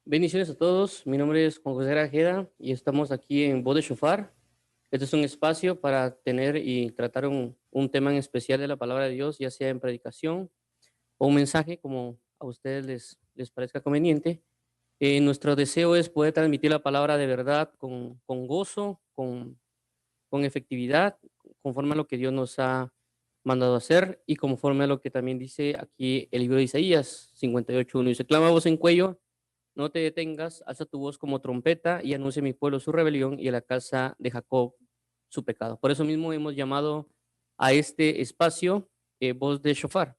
Bendiciones a todos. Mi nombre es Juan José Grajeda y estamos aquí en Voz de Shofar. Este es un espacio para tener y tratar un tema en especial de la palabra de Dios, ya sea en predicación o un mensaje, como a ustedes les parezca conveniente. Nuestro deseo es poder transmitir la palabra de verdad con gozo, con efectividad, conforme a lo que Dios nos ha mandado a hacer y conforme a lo que también dice aquí el libro de Isaías 58:1. Dice: clama a voz en cuello, no te detengas, alza tu voz como trompeta y anuncia a mi pueblo su rebelión y a la casa de Jacob su pecado. Por eso mismo hemos llamado a este espacio voz de shofar.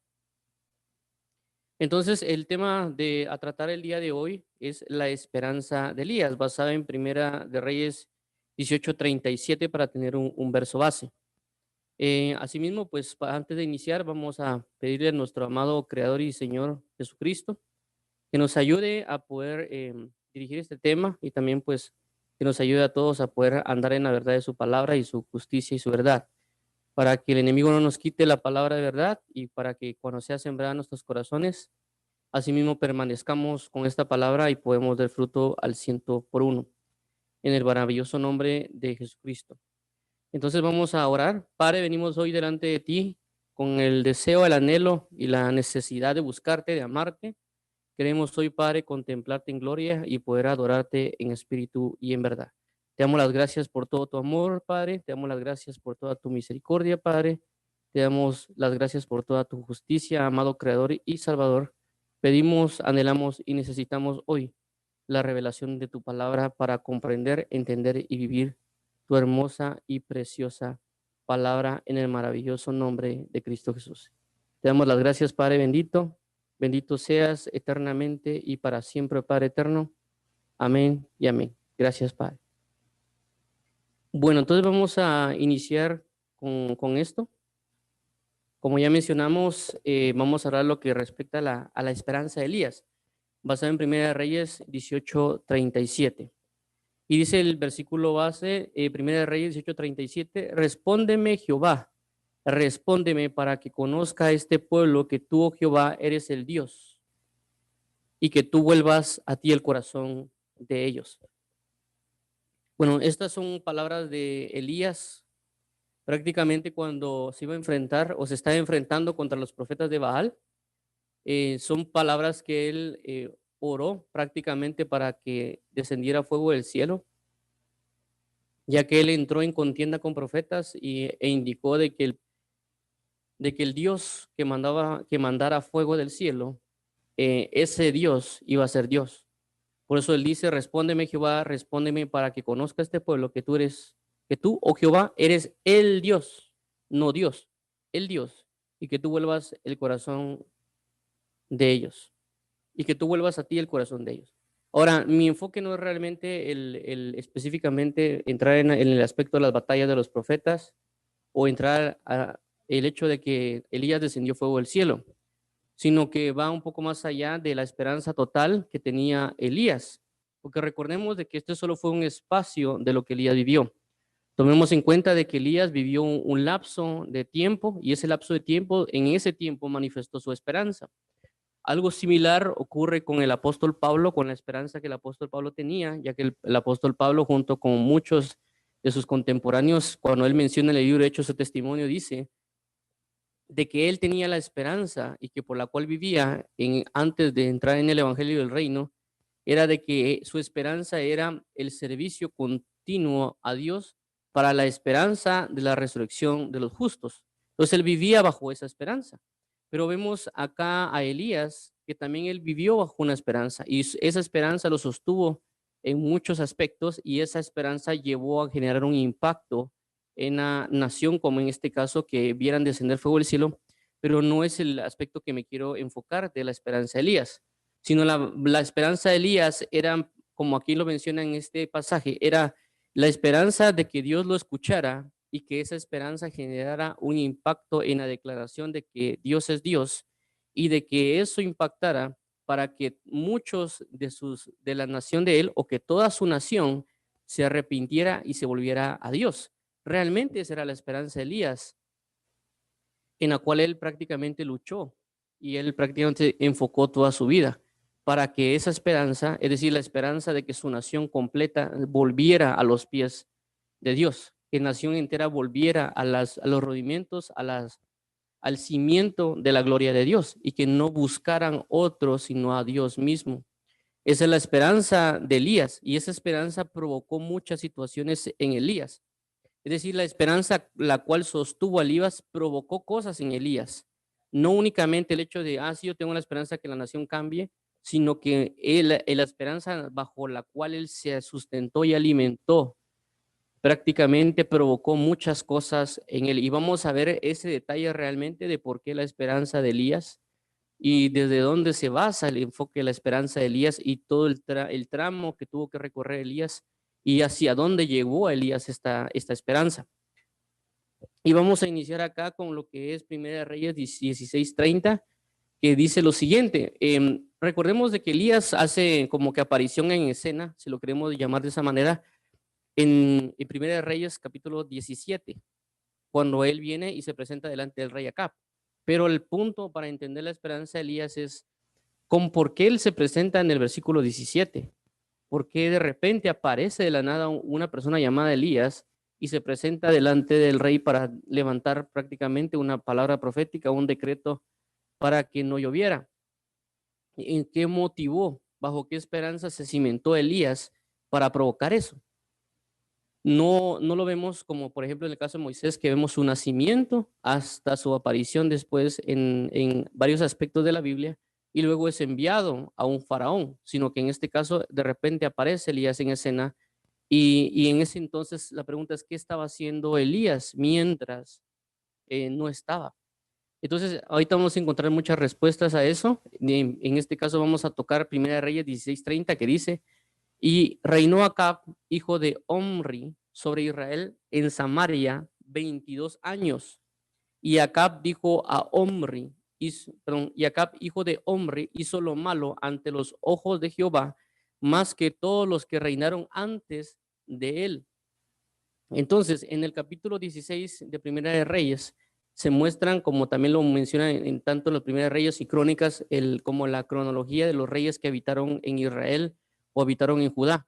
Entonces, el tema a tratar el día de hoy es la esperanza de Elías, basada en Primera de Reyes 18:37 para tener un verso base. Asimismo, pues antes de iniciar, vamos a pedirle a nuestro amado Creador y Señor Jesucristo que nos ayude a poder dirigir este tema y también pues que nos ayude a todos a poder andar en la verdad de su palabra y su justicia y su verdad, para que el enemigo no nos quite la palabra de verdad y para que cuando sea sembrada en nuestros corazones, asimismo permanezcamos con esta palabra y podemos dar fruto al 100 por 1, en el maravilloso nombre de Jesucristo. Entonces vamos a orar. Padre, venimos hoy delante de ti con el deseo, el anhelo y la necesidad de buscarte, de amarte. Queremos hoy, Padre, contemplarte en gloria y poder adorarte en espíritu y en verdad. Te damos las gracias por todo tu amor, Padre. Te damos las gracias por toda tu misericordia, Padre. Te damos las gracias por toda tu justicia, amado Creador y Salvador. Pedimos, anhelamos y necesitamos hoy la revelación de tu palabra para comprender, entender y vivir tu hermosa y preciosa palabra en el maravilloso nombre de Cristo Jesús. Te damos las gracias, Padre bendito. Bendito seas eternamente y para siempre, Padre eterno. Amén y amén. Gracias, Padre. Bueno, entonces vamos a iniciar con esto. Como ya mencionamos, vamos a hablar lo que respecta a la esperanza de Elías, basado en Primera de Reyes 18:37. Y dice el versículo base, Primera de Reyes 18:37, respóndeme Jehová, respóndeme para que conozca este pueblo que tú, oh Jehová, eres el Dios y que tú vuelvas a ti el corazón de ellos. Bueno, estas son palabras de Elías prácticamente cuando se iba a enfrentar o se está enfrentando contra los profetas de Baal. Son palabras que él oró prácticamente para que descendiera fuego del cielo, ya que él entró en contienda con profetas e indicó de que el Dios que mandara fuego del cielo, ese Dios iba a ser Dios. Por eso él dice: respóndeme Jehová, respóndeme para que conozca este pueblo que tú, oh Jehová, eres el Dios, no Dios, el Dios, y que tú vuelvas el corazón de ellos, y que tú vuelvas a ti el corazón de ellos. Ahora, mi enfoque no es realmente el específicamente entrar en el aspecto de las batallas de los profetas o entrar a el hecho de que Elías descendió fuego del cielo, sino que va un poco más allá de la esperanza total que tenía Elías, porque recordemos de que este solo fue un espacio de lo que Elías vivió. Tomemos en cuenta de que Elías vivió un lapso de tiempo y ese lapso de tiempo, en ese tiempo manifestó su esperanza. Algo similar ocurre con el apóstol Pablo, con la esperanza que el apóstol Pablo tenía, ya que el apóstol Pablo, junto con muchos de sus contemporáneos, cuando él menciona en el libro de Hechos su testimonio, dice de que él tenía la esperanza y que por la cual vivía antes de entrar en el Evangelio del Reino, era de que su esperanza era el servicio continuo a Dios para la esperanza de la resurrección de los justos. Entonces él vivía bajo esa esperanza. Pero vemos acá a Elías que también él vivió bajo una esperanza y esa esperanza lo sostuvo en muchos aspectos y esa esperanza llevó a generar un impacto en la nación, como en este caso, que vieran descender fuego del cielo, pero no es el aspecto que me quiero enfocar de la esperanza de Elías, sino la esperanza de Elías era, como aquí lo menciona en este pasaje, era la esperanza de que Dios lo escuchara y que esa esperanza generara un impacto en la declaración de que Dios es Dios y de que eso impactara para que muchos de la nación de él o que toda su nación se arrepintiera y se volviera a Dios. Realmente esa era la esperanza de Elías, en la cual él prácticamente luchó y él prácticamente enfocó toda su vida. para que esa esperanza, es decir, la esperanza de que su nación completa volviera a los pies de Dios, que nación entera volviera a los rudimentos, al cimiento de la gloria de Dios y que no buscaran otro sino a Dios mismo. Esa es la esperanza de Elías y esa esperanza provocó muchas situaciones en Elías. Es decir, la esperanza la cual sostuvo a Elías provocó cosas en Elías. No únicamente el hecho de, sí, yo tengo la esperanza que la nación cambie, sino que la esperanza bajo la cual él se sustentó y alimentó prácticamente provocó muchas cosas en él. Y vamos a ver ese detalle realmente de por qué la esperanza de Elías y desde dónde se basa el enfoque de la esperanza de Elías y todo el tramo que tuvo que recorrer Elías y hacia dónde llegó a Elías esta esperanza. Y vamos a iniciar acá con lo que es Primera de Reyes 16:30, que dice lo siguiente. Recordemos de que Elías hace como que aparición en escena, si lo queremos llamar de esa manera, en Primera de Reyes capítulo 17, cuando él viene y se presenta delante del rey Acab. Pero el punto para entender la esperanza de Elías es con por qué él se presenta en el versículo 17. ¿Por qué de repente aparece de la nada una persona llamada Elías y se presenta delante del rey para levantar prácticamente una palabra profética, un decreto para que no lloviera? ¿En qué motivó? ¿Bajo qué esperanza se cimentó Elías para provocar eso? No lo vemos como, por ejemplo, en el caso de Moisés, que vemos su nacimiento hasta su aparición después en varios aspectos de la Biblia, y luego es enviado a un faraón, sino que en este caso de repente aparece Elías en escena, y en ese entonces la pregunta es, ¿qué estaba haciendo Elías mientras no estaba? Entonces, ahorita vamos a encontrar muchas respuestas a eso. En este caso vamos a tocar Primera de Reyes 16:30, que dice: y reinó Acab, hijo de Omri, sobre Israel en Samaria 22 años. Y Acab dijo a Omri, y Acab, hijo de Omri, hizo lo malo ante los ojos de Jehová, más que todos los que reinaron antes de él. Entonces, en el capítulo 16 de Primera de Reyes, se muestran, como también lo menciona en tanto las Primeras Reyes y Crónicas, como la cronología de los reyes que habitaron en Israel o habitaron en Judá.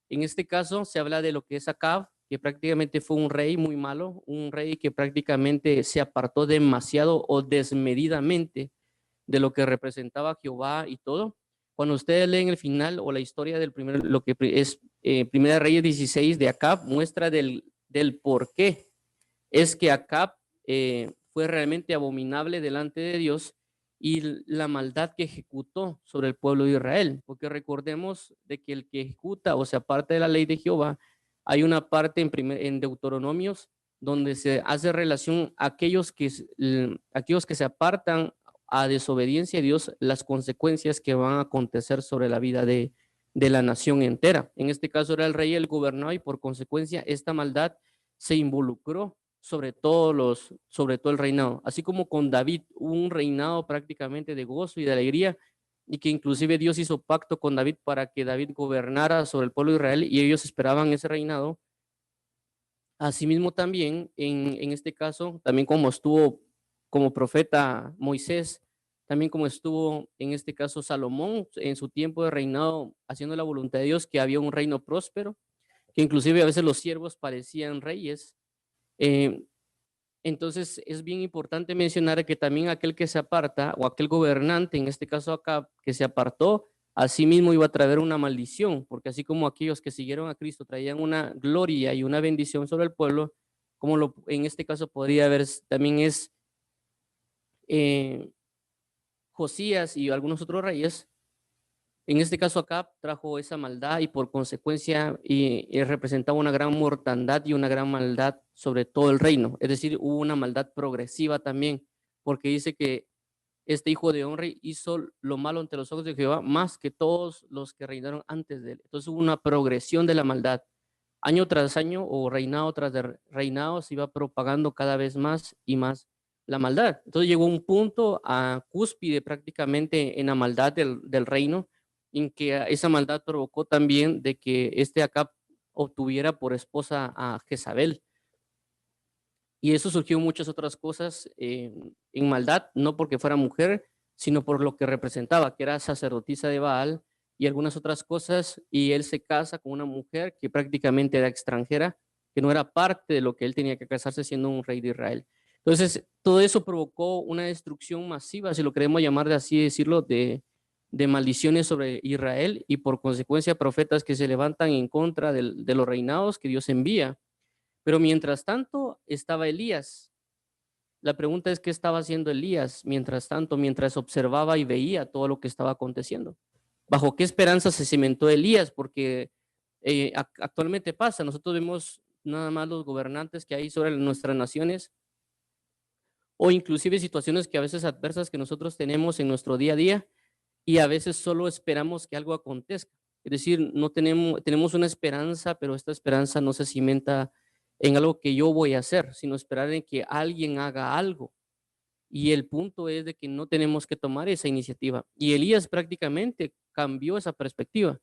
En este caso se habla de lo que es Acab, que prácticamente fue un rey muy malo, un rey que prácticamente se apartó demasiado o desmedidamente de lo que representaba Jehová y todo. Cuando ustedes leen el final o la historia del primer, lo que es Primera Reyes 16 de Acab, muestra del por qué es que Acab fue realmente abominable delante de Dios y la maldad que ejecutó sobre el pueblo de Israel, porque recordemos de que el que ejecuta o se aparta de la ley de Jehová, hay una parte en Deuteronomios donde se hace relación a aquellos que se apartan a desobediencia a Dios, las consecuencias que van a acontecer sobre la vida de la nación entera. En este caso era el rey el gobernador y por consecuencia esta maldad se involucró sobre sobre todo el reinado, así como con David, un reinado prácticamente de gozo y de alegría, y que inclusive Dios hizo pacto con David para que David gobernara sobre el pueblo de Israel y ellos esperaban ese reinado. Asimismo también, en este caso, también como estuvo como profeta Moisés, también como estuvo en este caso Salomón en su tiempo de reinado haciendo la voluntad de Dios, que había un reino próspero, que inclusive a veces los siervos parecían reyes. Eh, entonces es bien importante mencionar que también aquel que se aparta o aquel gobernante, en este caso acá, que se apartó, así mismo iba a traer una maldición, porque así como aquellos que siguieron a Cristo traían una gloria y una bendición sobre el pueblo, como en este caso podría haber también es eh, Josías y algunos otros reyes. En este caso acá trajo esa maldad y por consecuencia y representaba una gran mortandad y una gran maldad sobre todo el reino. Es decir, hubo una maldad progresiva también, porque dice que este hijo de Omri hizo lo malo ante los ojos de Jehová más que todos los que reinaron antes de él. Entonces hubo una progresión de la maldad. Año tras año o reinado tras reinado se iba propagando cada vez más y más la maldad. Entonces llegó un punto a cúspide prácticamente en la maldad del reino, en que esa maldad provocó también de que este Acab obtuviera por esposa a Jezabel. Y eso surgió muchas otras cosas en maldad, no porque fuera mujer, sino por lo que representaba, que era sacerdotisa de Baal y algunas otras cosas, y él se casa con una mujer que prácticamente era extranjera, que no era parte de lo que él tenía que casarse siendo un rey de Israel. Entonces, todo eso provocó una destrucción masiva, si lo queremos llamar de así decirlo, de maldiciones sobre Israel y por consecuencia profetas que se levantan en contra de los reinados que Dios envía. Pero mientras tanto estaba Elías. La pregunta es qué estaba haciendo Elías mientras tanto, mientras observaba y veía todo lo que estaba aconteciendo. ¿Bajo qué esperanza se cimentó Elías? Porque actualmente pasa, nosotros vemos nada más los gobernantes que hay sobre nuestras naciones o inclusive situaciones que a veces adversas que nosotros tenemos en nuestro día a día y a veces solo esperamos que algo acontezca. Es decir, no tenemos una esperanza, pero esta esperanza no se cimenta en algo que yo voy a hacer, sino esperar en que alguien haga algo. Y el punto es de que no tenemos que tomar esa iniciativa. Y Elías prácticamente cambió esa perspectiva.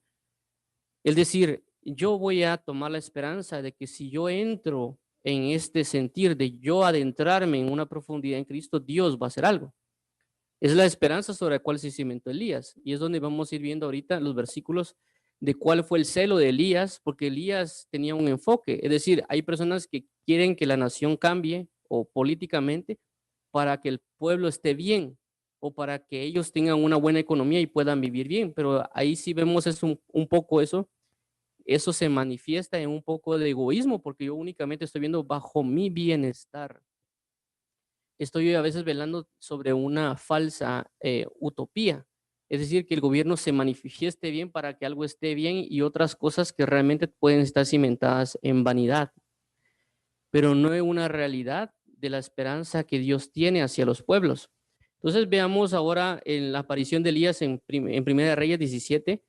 Es decir, yo voy a tomar la esperanza de que si yo entro en este sentir de yo adentrarme en una profundidad en Cristo, Dios va a hacer algo. Es la esperanza sobre la cual se cimentó Elías. Y es donde vamos a ir viendo ahorita los versículos de cuál fue el celo de Elías, porque Elías tenía un enfoque. Es decir, hay personas que quieren que la nación cambie o políticamente para que el pueblo esté bien o para que ellos tengan una buena economía y puedan vivir bien. Pero ahí sí vemos es un poco eso. Eso se manifiesta en un poco de egoísmo porque yo únicamente estoy viendo bajo mi bienestar. Estoy a veces velando sobre una falsa utopía. Es decir, que el gobierno se manifieste bien para que algo esté bien y otras cosas que realmente pueden estar cimentadas en vanidad, pero no en una realidad de la esperanza que Dios tiene hacia los pueblos. Entonces veamos ahora en la aparición de Elías en Primera de Reyes 17.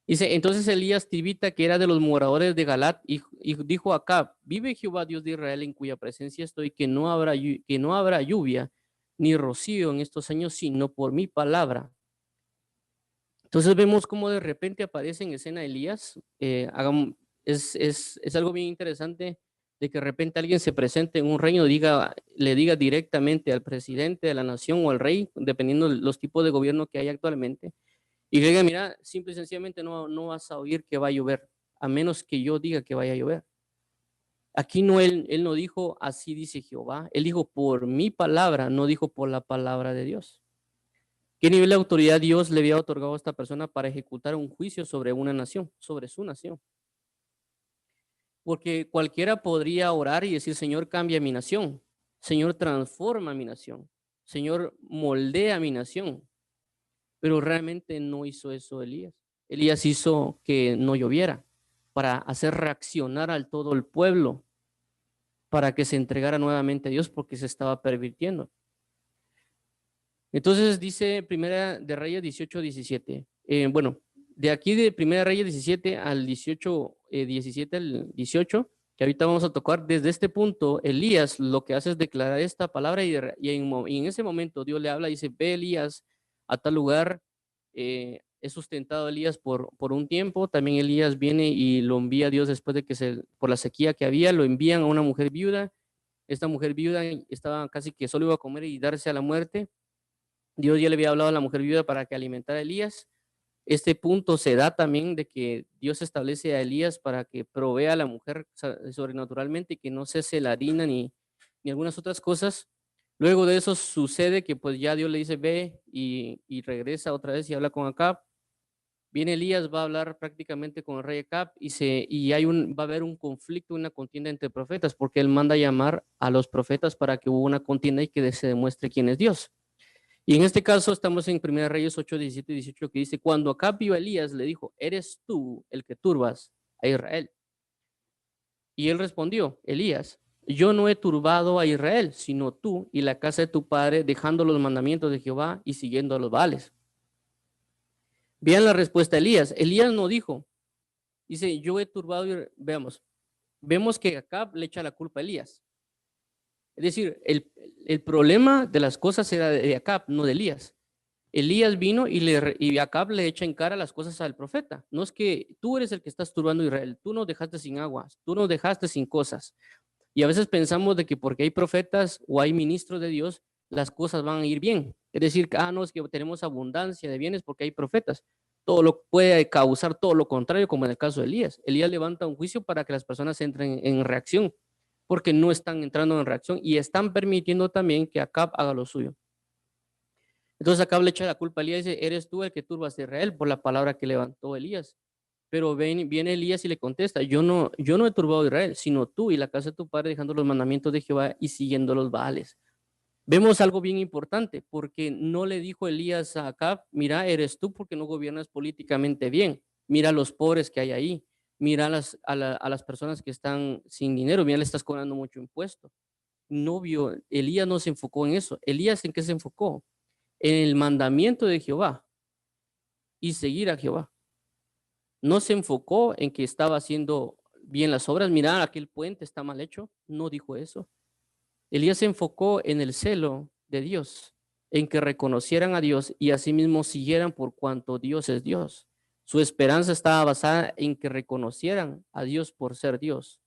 Dice, entonces Elías Tibita, que era de los moradores de Galat, y dijo a Acab, vive Jehová Dios de Israel en cuya presencia estoy, que no habrá lluvia ni rocío en estos años, sino por mi palabra. Entonces vemos cómo de repente aparece en escena Elías. Es algo bien interesante de que de repente alguien se presente en un reino, le diga directamente al presidente de la nación o al rey, dependiendo de los tipos de gobierno que hay actualmente, y le diga, mira, simple y sencillamente no vas a oír que va a llover, a menos que yo diga que vaya a llover. Aquí no, él no dijo, así dice Jehová, él dijo por mi palabra, no dijo por la palabra de Dios. ¿Qué nivel de autoridad Dios le había otorgado a esta persona para ejecutar un juicio sobre una nación, sobre su nación? Porque cualquiera podría orar y decir, Señor, cambia mi nación, Señor, transforma mi nación, Señor, moldea mi nación, pero realmente no hizo eso Elías. Elías hizo que no lloviera para hacer reaccionar al todo el pueblo, para que se entregara nuevamente a Dios porque se estaba pervirtiendo. Entonces dice Primera de Reyes 18:17. Bueno, de aquí de Primera de Reyes 17 al 18, 17 al 18, que ahorita vamos a tocar, desde este punto, Elías lo que hace es declarar esta palabra y en ese momento Dios le habla y dice, ve Elías a tal lugar, es sustentado Elías por un tiempo, también Elías viene y lo envía a Dios después de que por la sequía que había, lo envían a una mujer viuda, esta mujer viuda estaba casi que solo iba a comer y darse a la muerte. Dios ya le había hablado a la mujer viuda para que alimentara a Elías. Este punto se da también de que Dios establece a Elías para que provea a la mujer sobrenaturalmente y que no cese la harina ni algunas otras cosas. Luego de eso sucede que pues ya Dios le dice ve y regresa otra vez y habla con Acab. Viene Elías, va a hablar prácticamente con el rey Acab y va a haber un conflicto, una contienda entre profetas, porque él manda a llamar a los profetas para que hubo una contienda y que se demuestre quién es Dios. Y en este caso estamos en 1 Reyes 8, 17 y 18 que dice, cuando Acab vio a Elías, le dijo, ¿eres tú el que turbas a Israel? Y él respondió, Elías, yo no he turbado a Israel, sino tú y la casa de tu padre, dejando los mandamientos de Jehová y siguiendo a los Baales. Vean la respuesta de Elías. Elías no dijo, dice, yo he turbado, veamos, vemos que Acab le echa la culpa a Elías. Es decir, el problema de las cosas era de Acab, no de Elías. Elías vino y Acab le echa en cara las cosas al profeta. No es que tú eres el que estás turbando a Israel, tú nos dejaste sin aguas, tú nos dejaste sin cosas. Y a veces pensamos de que porque hay profetas o hay ministros de Dios, las cosas van a ir bien. Es decir, no, es que tenemos abundancia de bienes porque hay profetas. Todo lo puede causar todo lo contrario, como en el caso de Elías. Elías levanta un juicio para que las personas entren en reacción, porque no están entrando en reacción y están permitiendo también que Acab haga lo suyo. Entonces Acab le echa la culpa a Elías y dice, eres tú el que turbas a Israel por la palabra que levantó Elías. Pero viene Elías y le contesta, yo no he turbado a Israel, sino tú y la casa de tu padre dejando los mandamientos de Jehová y siguiendo los Baales. Vemos algo bien importante, porque no le dijo Elías a Acab, mira, eres tú porque no gobiernas políticamente bien, mira a los pobres que hay ahí, mira a las personas que están sin dinero, mira, le estás cobrando mucho impuesto. No vio, Elías no se enfocó en eso. Elías, ¿en qué se enfocó? En el mandamiento de Jehová y seguir a Jehová. No se enfocó en que estaba haciendo bien las obras, mira, aquel puente está mal hecho, no dijo eso. Elías se enfocó en el celo de Dios, en que reconocieran a Dios y asimismo siguieran por cuanto Dios es Dios. Su esperanza estaba basada en que reconocieran a Dios por ser Dios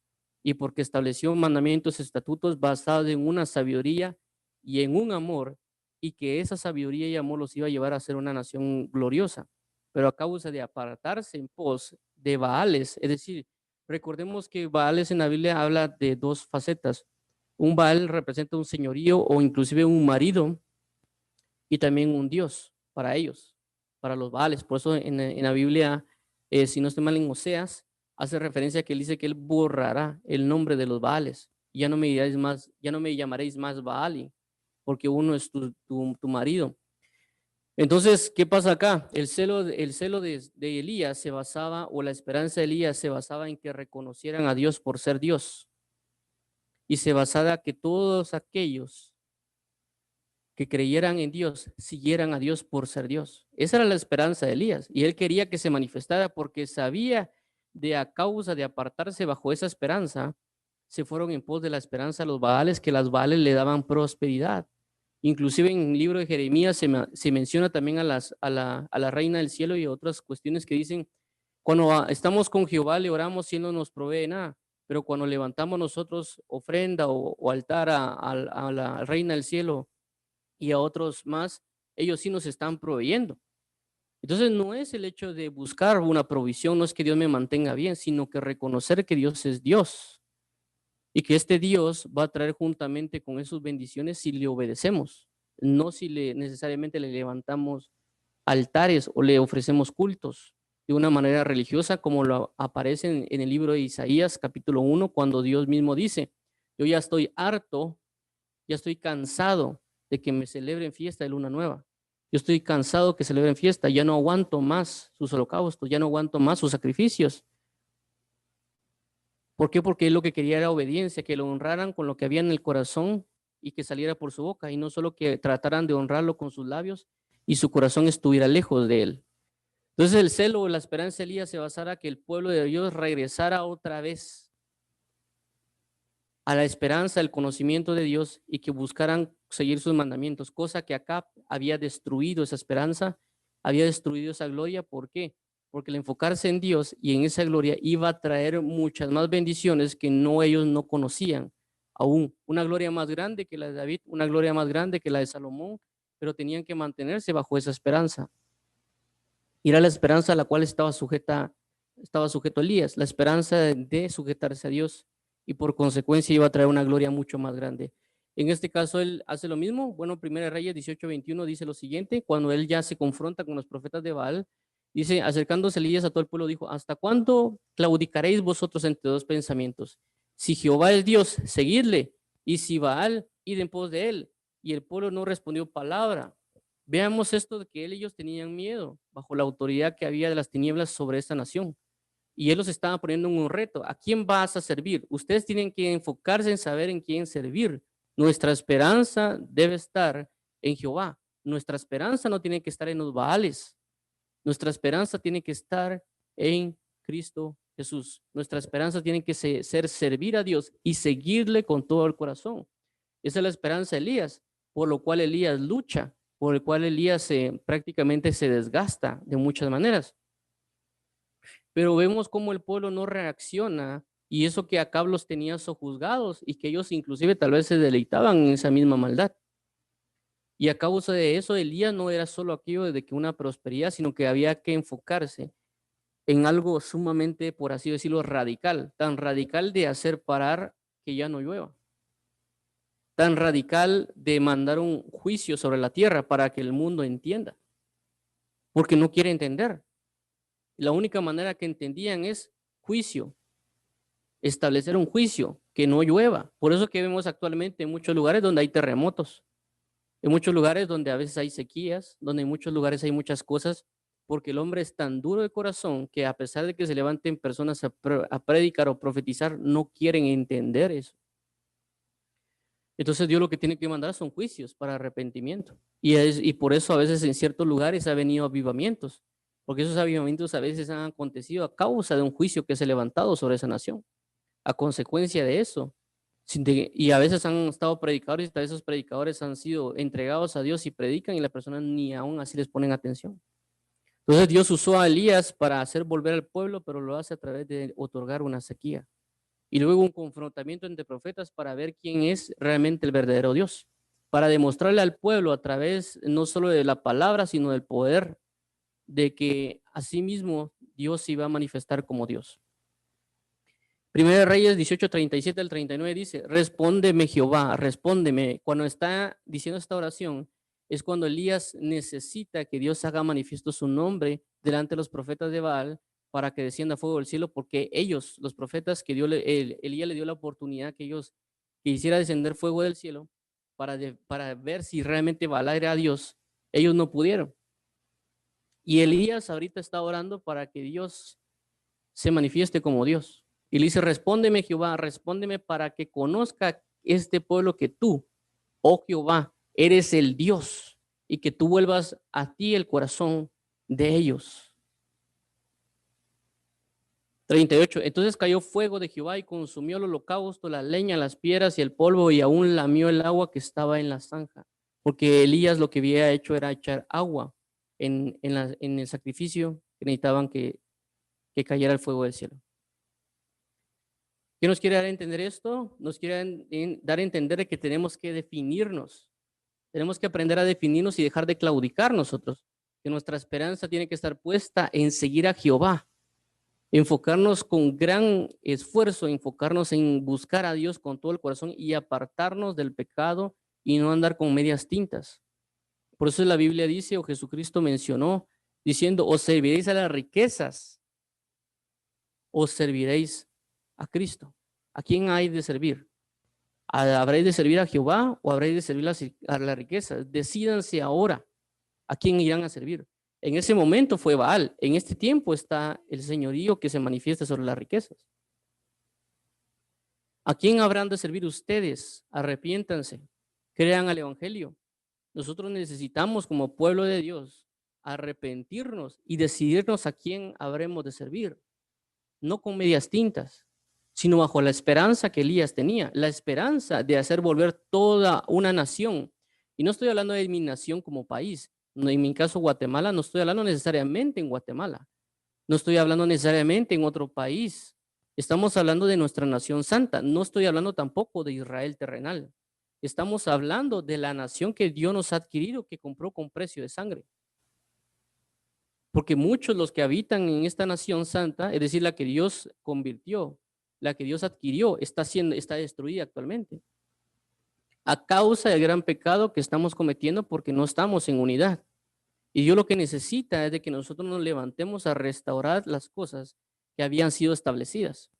y porque estableció mandamientos, estatutos basados en una sabiduría y en un amor, y que esa sabiduría y amor los iba a llevar a ser una nación gloriosa. Pero a causa de apartarse en pos de Baales, es decir, recordemos que Baales en la Biblia habla de dos facetas. Un Baal representa un señorío o inclusive un marido y también un dios para ellos, para los Baales. Por eso en la Biblia, si no estoy mal en Oseas, hace referencia a que él dice que él borrará el nombre de los Baales. Ya no me diréis más, ya no me llamaréis más Baali, porque uno es tu marido. Entonces, ¿qué pasa acá? El celo de Elías se basaba, o la esperanza de Elías se basaba en que reconocieran a Dios por ser Dios. Y se basaba que todos aquellos que creyeran en Dios siguieran a Dios por ser Dios. Esa era la esperanza de Elías. Y él quería que se manifestara porque sabía de a causa de apartarse bajo esa esperanza, se fueron en pos de la esperanza a los Baales, que las Baales le daban prosperidad. Inclusive en el libro de Jeremías se menciona también a la reina del cielo y otras cuestiones que dicen, cuando estamos con Jehová le oramos y él no nos provee nada, pero cuando levantamos nosotros ofrenda o altar a la reina del cielo y a otros más, ellos sí nos están proveyendo. Entonces no es el hecho de buscar una provisión, no es que Dios me mantenga bien, sino que reconocer que Dios es Dios y que este Dios va a traer juntamente con esas bendiciones si le obedecemos, no si necesariamente le levantamos altares o le ofrecemos cultos de una manera religiosa, como lo aparece en el libro de Isaías capítulo 1, cuando Dios mismo dice, yo ya estoy harto, ya estoy cansado de que me celebren fiesta de luna nueva. Yo estoy cansado que celebren fiesta, ya no aguanto más sus holocaustos, ya no aguanto más sus sacrificios. ¿Por qué? Porque él lo que quería era obediencia, que lo honraran con lo que había en el corazón y que saliera por su boca, y no solo que trataran de honrarlo con sus labios y su corazón estuviera lejos de él. Entonces el celo o la esperanza de Elías se basara que el pueblo de Dios regresara otra vez a la esperanza, el conocimiento de Dios y que buscaran seguir sus mandamientos, cosa que Acab había destruido esa esperanza, había destruido esa gloria. ¿Por qué? Porque el enfocarse en Dios y en esa gloria iba a traer muchas más bendiciones que ellos no conocían aún. Una gloria más grande que la de David, una gloria más grande que la de Salomón, pero tenían que mantenerse bajo esa esperanza. Y era la esperanza a la cual estaba sujeto Elías, la esperanza de sujetarse a Dios, y por consecuencia iba a traer una gloria mucho más grande. En este caso él hace lo mismo. Bueno, Primera Reyes 18:21 dice lo siguiente, cuando él ya se confronta con los profetas de Baal, dice, acercándose Elías a todo el pueblo, dijo, ¿hasta cuándo claudicaréis vosotros entre dos pensamientos? Si Jehová es Dios, seguidle, y si Baal, id en pos de él. Y el pueblo no respondió palabra. Veamos esto de que ellos tenían miedo bajo la autoridad que había de las tinieblas sobre esta nación. Y él los estaba poniendo en un reto. ¿A quién vas a servir? Ustedes tienen que enfocarse en saber en quién servir. Nuestra esperanza debe estar en Jehová. Nuestra esperanza no tiene que estar en los Baales. Nuestra esperanza tiene que estar en Cristo Jesús. Nuestra esperanza tiene que ser servir a Dios y seguirle con todo el corazón. Esa es la esperanza de Elías, por lo cual Elías lucha, por el cual Elías prácticamente se desgasta de muchas maneras. Pero vemos cómo el pueblo no reacciona, y eso que Acab los tenía sojuzgados y que ellos inclusive tal vez se deleitaban en esa misma maldad. Y a causa de eso, Elías no era solo aquello de que una prosperidad, sino que había que enfocarse en algo sumamente, por así decirlo, radical, tan radical de hacer parar que ya no llueva, tan radical de mandar un juicio sobre la tierra para que el mundo entienda, porque no quiere entender. La única manera que entendían es juicio, establecer un juicio, que no llueva. Por eso que vemos actualmente en muchos lugares donde hay terremotos, en muchos lugares donde a veces hay sequías, donde en muchos lugares hay muchas cosas, porque el hombre es tan duro de corazón que a pesar de que se levanten personas a predicar o profetizar, no quieren entender eso. Entonces Dios lo que tiene que mandar son juicios para arrepentimiento. Y por eso a veces en ciertos lugares ha venido avivamientos, porque esos avivamientos a veces han acontecido a causa de un juicio que se ha levantado sobre esa nación. A consecuencia de eso, y a veces han estado predicadores y esos predicadores han sido entregados a Dios y predican y las personas ni aún así les ponen atención. Entonces Dios usó a Elías para hacer volver al pueblo, pero lo hace a través de otorgar una sequía. Y luego un confrontamiento entre profetas para ver quién es realmente el verdadero Dios, para demostrarle al pueblo a través no solo de la palabra, sino del poder, de que asimismo Dios se iba a manifestar como Dios. Primera de Reyes 18:37 al 39 dice, respóndeme Jehová, respóndeme. Cuando está diciendo esta oración, es cuando Elías necesita que Dios haga manifiesto su nombre delante de los profetas de Baal para que descienda fuego del cielo, porque ellos, los profetas que Elías le dio la oportunidad que ellos que hiciera descender fuego del cielo para ver si realmente Baal era Dios, ellos no pudieron. Y Elías ahorita está orando para que Dios se manifieste como Dios. Y le dice, respóndeme Jehová, respóndeme para que conozca este pueblo que tú, oh Jehová, eres el Dios y que tú vuelvas a ti el corazón de ellos. 38. Entonces cayó fuego de Jehová y consumió el holocausto, la leña, las piedras y el polvo y aún lamió el agua que estaba en la zanja. Porque Elías lo que había hecho era echar agua en el sacrificio que necesitaban que cayera el fuego del cielo. ¿Qué nos quiere dar a entender esto? Nos quiere dar a entender que tenemos que definirnos. Tenemos que aprender a definirnos y dejar de claudicar nosotros. Que nuestra esperanza tiene que estar puesta en seguir a Jehová. Enfocarnos con gran esfuerzo, enfocarnos en buscar a Dios con todo el corazón y apartarnos del pecado y no andar con medias tintas. Por eso la Biblia dice, o Jesucristo mencionó, diciendo, os serviréis a las riquezas, os serviréis a Cristo. ¿A quién hay de servir? ¿Habréis de servir a Jehová o habréis de servir a la riqueza? Decídanse ahora a quién irán a servir. En ese momento fue Baal. En este tiempo está el señorío que se manifiesta sobre las riquezas. ¿A quién habrán de servir ustedes? Arrepiéntanse. Crean al evangelio. Nosotros necesitamos como pueblo de Dios arrepentirnos y decidirnos a quién habremos de servir. No con medias tintas, sino bajo la esperanza que Elías tenía, la esperanza de hacer volver toda una nación. Y no estoy hablando de mi nación como país, en mi caso Guatemala, no estoy hablando necesariamente en Guatemala, no estoy hablando necesariamente en otro país, estamos hablando de nuestra nación santa, no estoy hablando tampoco de Israel terrenal, estamos hablando de la nación que Dios nos ha adquirido, que compró con precio de sangre. Porque muchos los que habitan en esta nación santa, es decir, la que Dios convirtió, la que Dios adquirió, está destruida actualmente. A causa del gran pecado que estamos cometiendo porque no estamos en unidad. Y Dios lo que necesita es de que nosotros nos levantemos a restaurar las cosas que habían sido establecidas.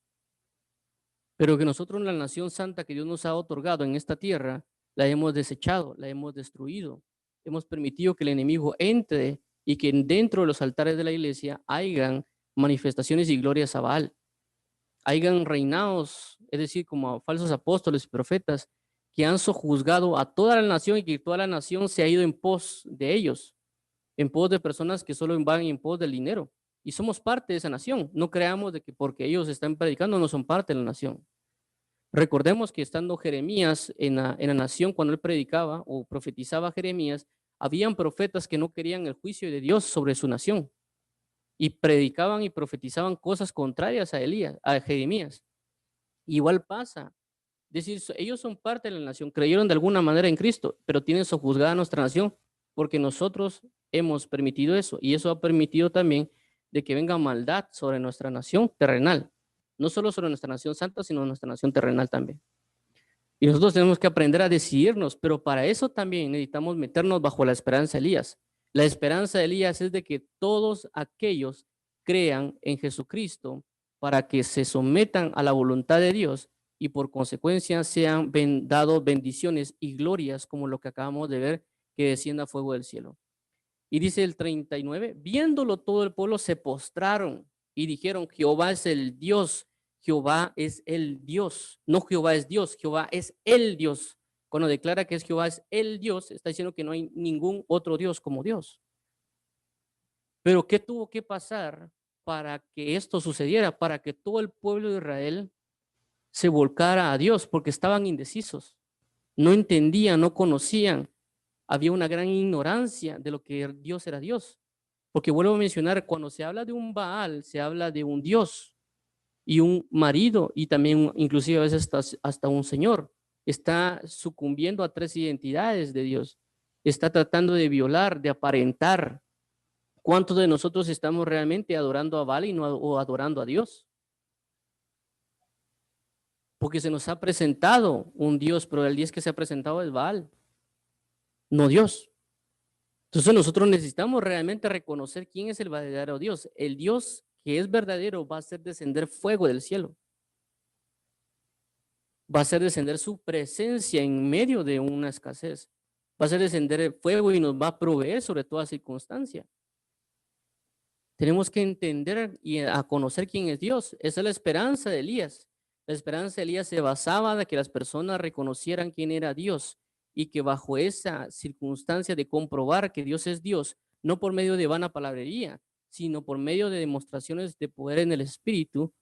Pero que nosotros, la nación santa que Dios nos ha otorgado en esta tierra, la hemos desechado, la hemos destruido. Hemos permitido que el enemigo entre y que dentro de los altares de la iglesia hayan manifestaciones y glorias a Baal. Hayan reinados, es decir, como falsos apóstoles y profetas, que han sojuzgado a toda la nación y que toda la nación se ha ido en pos de ellos, en pos de personas que solo van en pos del dinero. Y somos parte de esa nación. No creamos de que porque ellos están predicando no son parte de la nación. Recordemos que estando Jeremías en la nación, cuando él predicaba o profetizaba Jeremías, habían profetas que no querían el juicio de Dios sobre su nación y predicaban y profetizaban cosas contrarias a Jeremías. Igual pasa Es decir, ellos son parte de la nación, creyeron de alguna manera en Cristo, pero tienen sojuzgada nuestra nación porque nosotros hemos permitido eso, y eso ha permitido también de que venga maldad sobre nuestra nación terrenal, no solo sobre nuestra nación santa, sino nuestra nación terrenal también. Y nosotros tenemos que aprender a decidirnos, pero para eso también necesitamos meternos bajo la esperanza de Elías. La esperanza de Elías es de que todos aquellos crean en Jesucristo para que se sometan a la voluntad de Dios y por consecuencia sean dados bendiciones y glorias como lo que acabamos de ver, que descienda fuego del cielo. Y dice el 39, viéndolo todo el pueblo se postraron y dijeron, Jehová es el Dios, Jehová es el Dios, no Jehová es Dios, Jehová es el Dios. Cuando declara que es Jehová es el Dios, está diciendo que no hay ningún otro Dios como Dios. Pero ¿qué tuvo que pasar para que esto sucediera? Para que todo el pueblo de Israel se volcara a Dios, porque estaban indecisos, no entendían, no conocían. Había una gran ignorancia de lo que Dios era Dios. Porque vuelvo a mencionar, cuando se habla de un Baal, se habla de un Dios y un marido y también inclusive a veces hasta un señor. Está sucumbiendo a tres identidades de Dios. Está tratando de violar, de aparentar. ¿Cuántos de nosotros estamos realmente adorando a Baal y no o adorando a Dios? Porque se nos ha presentado un Dios, pero el Dios que se ha presentado es Baal, no Dios. Entonces nosotros necesitamos realmente reconocer quién es el verdadero Dios. El Dios que es verdadero va a hacer descender fuego del cielo. Va a hacer descender su presencia en medio de una escasez. Va a hacer descender el fuego y nos va a proveer sobre toda circunstancia. Tenemos que entender y a conocer quién es Dios. Esa es la esperanza de Elías. La esperanza de Elías se basaba en que las personas reconocieran quién era Dios y que bajo esa circunstancia de comprobar que Dios es Dios, no por medio de vana palabrería, sino por medio de demostraciones de poder en el Espíritu,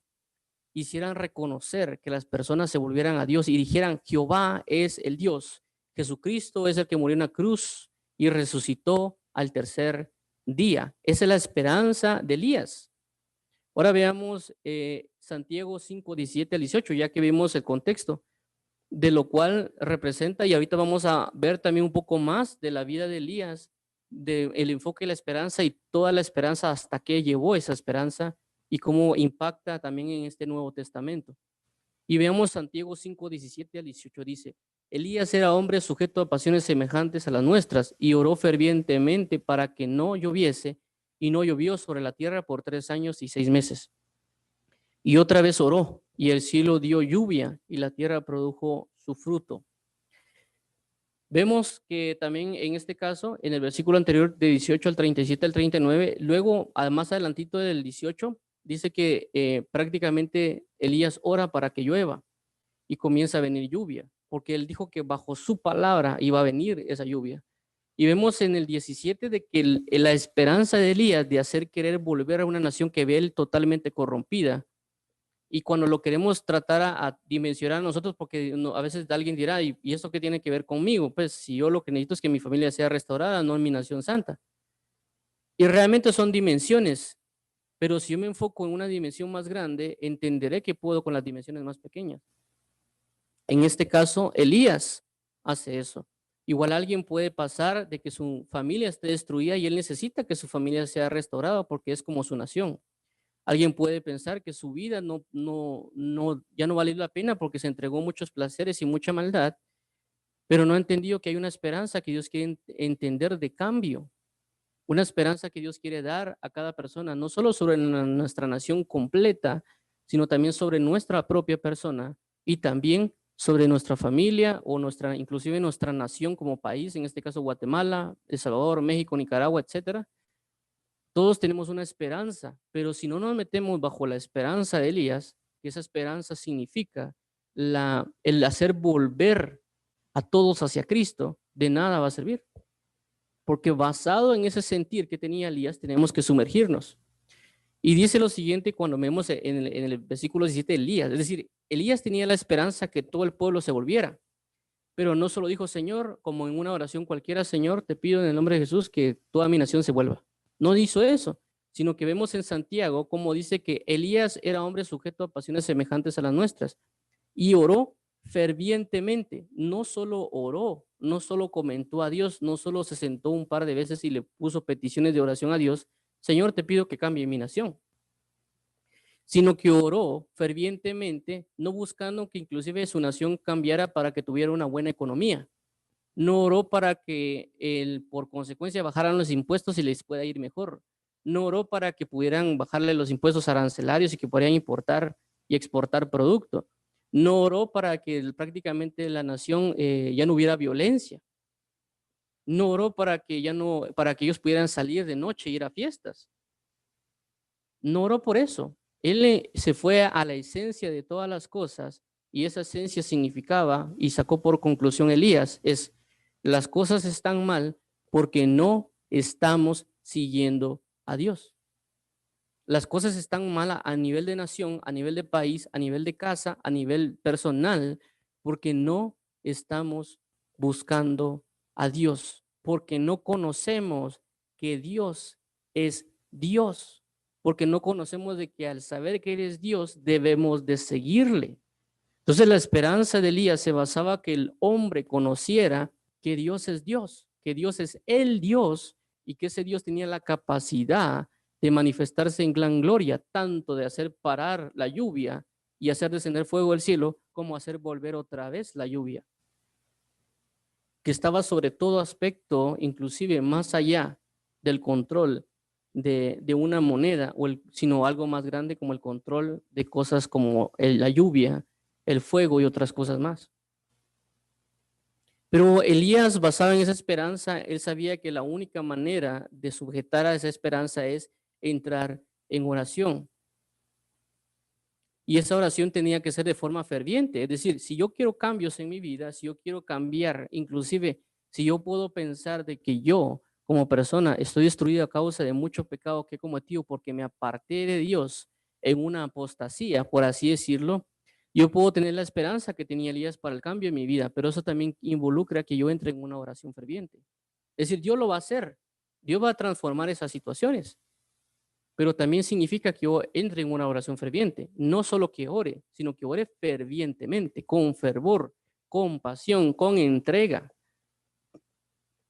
hicieran reconocer que las personas se volvieran a Dios y dijeran, Jehová es el Dios, Jesucristo es el que murió en la cruz y resucitó al tercer día. Esa es la esperanza de Elías. Ahora veamos Santiago 5, 17 al 18, ya que vimos el contexto, de lo cual representa, y ahorita vamos a ver también un poco más de la vida de Elías, del enfoque de la esperanza y toda la esperanza hasta qué llevó esa esperanza y cómo impacta también en este Nuevo Testamento. Y veamos Santiago 5, 17 al 18, dice, Elías era hombre sujeto a pasiones semejantes a las nuestras y oró fervientemente para que no lloviese y no llovió sobre la tierra por 3 años y 6 meses. Y otra vez oró y el cielo dio lluvia y la tierra produjo su fruto. Vemos que también en este caso, en el versículo anterior de 18 al 37 al 39, luego más adelantito del 18, dice que prácticamente Elías ora para que llueva y comienza a venir lluvia, porque él dijo que bajo su palabra iba a venir esa lluvia. Y vemos en el 17 de que la esperanza de Elías de hacer querer volver a una nación que ve él totalmente corrompida, y cuando lo queremos tratar a dimensionar nosotros, porque a veces alguien dirá, ¿y esto qué tiene que ver conmigo? Pues si yo lo que necesito es que mi familia sea restaurada, no en mi nación santa. Y realmente son dimensiones, pero si yo me enfoco en una dimensión más grande, entenderé que puedo con las dimensiones más pequeñas. En este caso, Elías hace eso. Igual alguien puede pasar de que su familia esté destruida y él necesita que su familia sea restaurada porque es como su nación. Alguien puede pensar que su vida ya no vale la pena porque se entregó muchos placeres y mucha maldad, pero no ha entendido que hay una esperanza que Dios quiere entender de cambio, una esperanza que Dios quiere dar a cada persona, no solo sobre nuestra nación completa, sino también sobre nuestra propia persona y también sobre nuestra familia o inclusive nuestra nación como país, en este caso Guatemala, El Salvador, México, Nicaragua, etcétera. Todos tenemos una esperanza, pero si no nos metemos bajo la esperanza de Elías, que esa esperanza significa el hacer volver a todos hacia Cristo, de nada va a servir. Porque basado en ese sentir que tenía Elías, tenemos que sumergirnos. Y dice lo siguiente cuando vemos en el versículo 17 de Elías, es decir, Elías tenía la esperanza que todo el pueblo se volviera, pero no solo dijo, Señor, como en una oración cualquiera, Señor, te pido en el nombre de Jesús que toda mi nación se vuelva. No hizo eso, sino que vemos en Santiago como dice que Elías era hombre sujeto a pasiones semejantes a las nuestras y oró fervientemente, no solo oró, no solo comentó a Dios, no solo se sentó un par de veces y le puso peticiones de oración a Dios, Señor, te pido que cambie mi nación, sino que oró fervientemente, no buscando que inclusive su nación cambiara para que tuviera una buena economía. No oró para que por consecuencia bajaran los impuestos y les pueda ir mejor. No oró para que pudieran bajarle los impuestos arancelarios y que pudieran importar y exportar producto. No oró para que prácticamente la nación ya no hubiera violencia. No oró para que ya no, para que ellos pudieran salir de noche e ir a fiestas. No oró por eso. Él se fue a la esencia de todas las cosas y esa esencia significaba, y sacó por conclusión Elías, es las cosas están mal porque no estamos siguiendo a Dios. Las cosas están mal a nivel de nación, a nivel de país, a nivel de casa, a nivel personal, porque no estamos buscando a Dios, porque no conocemos que Dios es Dios, porque no conocemos de que al saber que Él es Dios debemos de seguirle. Entonces la esperanza de Elías se basaba que el hombre conociera que Dios es Dios, que Dios es el Dios y que ese Dios tenía la capacidad de manifestarse en gran gloria, tanto de hacer parar la lluvia y hacer descender fuego del cielo, como hacer volver otra vez la lluvia, que estaba sobre todo aspecto, inclusive más allá del control de una moneda, sino algo más grande como el control de cosas como la lluvia, el fuego y otras cosas más. Pero Elías, basado en esa esperanza, él sabía que la única manera de sujetar a esa esperanza es entrar en oración. Y esa oración tenía que ser de forma ferviente. Es decir, si yo quiero cambios en mi vida, si yo quiero cambiar, inclusive si yo puedo pensar de que yo como persona estoy destruido a causa de mucho pecado que he cometido porque me aparté de Dios en una apostasía, por así decirlo, yo puedo tener la esperanza que tenía Elías para el cambio en mi vida, pero eso también involucra que yo entre en una oración ferviente. Es decir, Dios lo va a hacer, Dios va a transformar esas situaciones, pero también significa que yo entre en una oración ferviente, no solo que ore, sino que ore fervientemente, con fervor, con pasión, con entrega.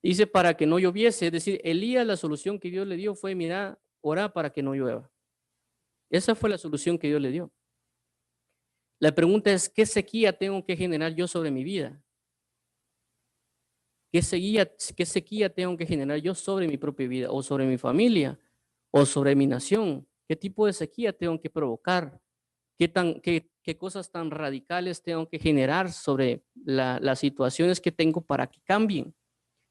Dice para que no lloviese, es decir, Elías la solución que Dios le dio fue, mira, ora para que no llueva. Esa fue la solución que Dios le dio. La pregunta es, ¿qué sequía tengo que generar yo sobre mi vida? ¿Qué sequía tengo que generar yo sobre mi propia vida o sobre mi familia o sobre mi nación? ¿Qué tipo de sequía tengo que provocar? ¿Qué cosas tan radicales tengo que generar sobre las situaciones que tengo para que cambien?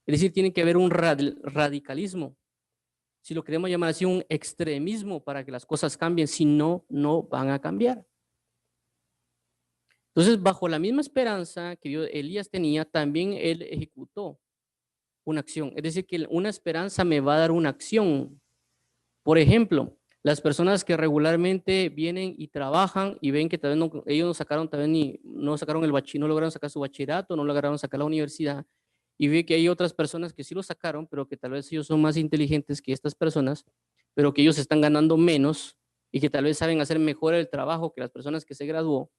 Es decir, tiene que haber un radicalismo, si lo queremos llamar así, un extremismo para que las cosas cambien, si no, no van a cambiar. Entonces, bajo la misma esperanza que Elías tenía, también él ejecutó una acción. Es decir, que una esperanza me va a dar una acción. Por ejemplo, las personas que regularmente vienen y trabajan y ven que tal vez ellos no sacaron, tal vez no sacaron no lograron sacar su bachillerato, no lograron sacar la universidad, y ve que hay otras personas que sí lo sacaron, pero que tal vez ellos son más inteligentes que estas personas, pero que ellos están ganando menos y que tal vez saben hacer mejor el trabajo que las personas que se graduó.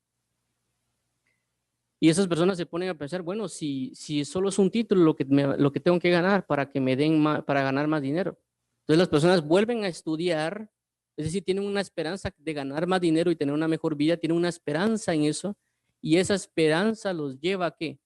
Y esas personas se ponen a pensar, bueno, si solo es un título lo que tengo que ganar para que me den para ganar más dinero. Entonces las personas vuelven a estudiar, es decir, tienen una esperanza de ganar más dinero y tener una mejor vida, tienen una esperanza en eso, y esa esperanza los lleva a ¿qué?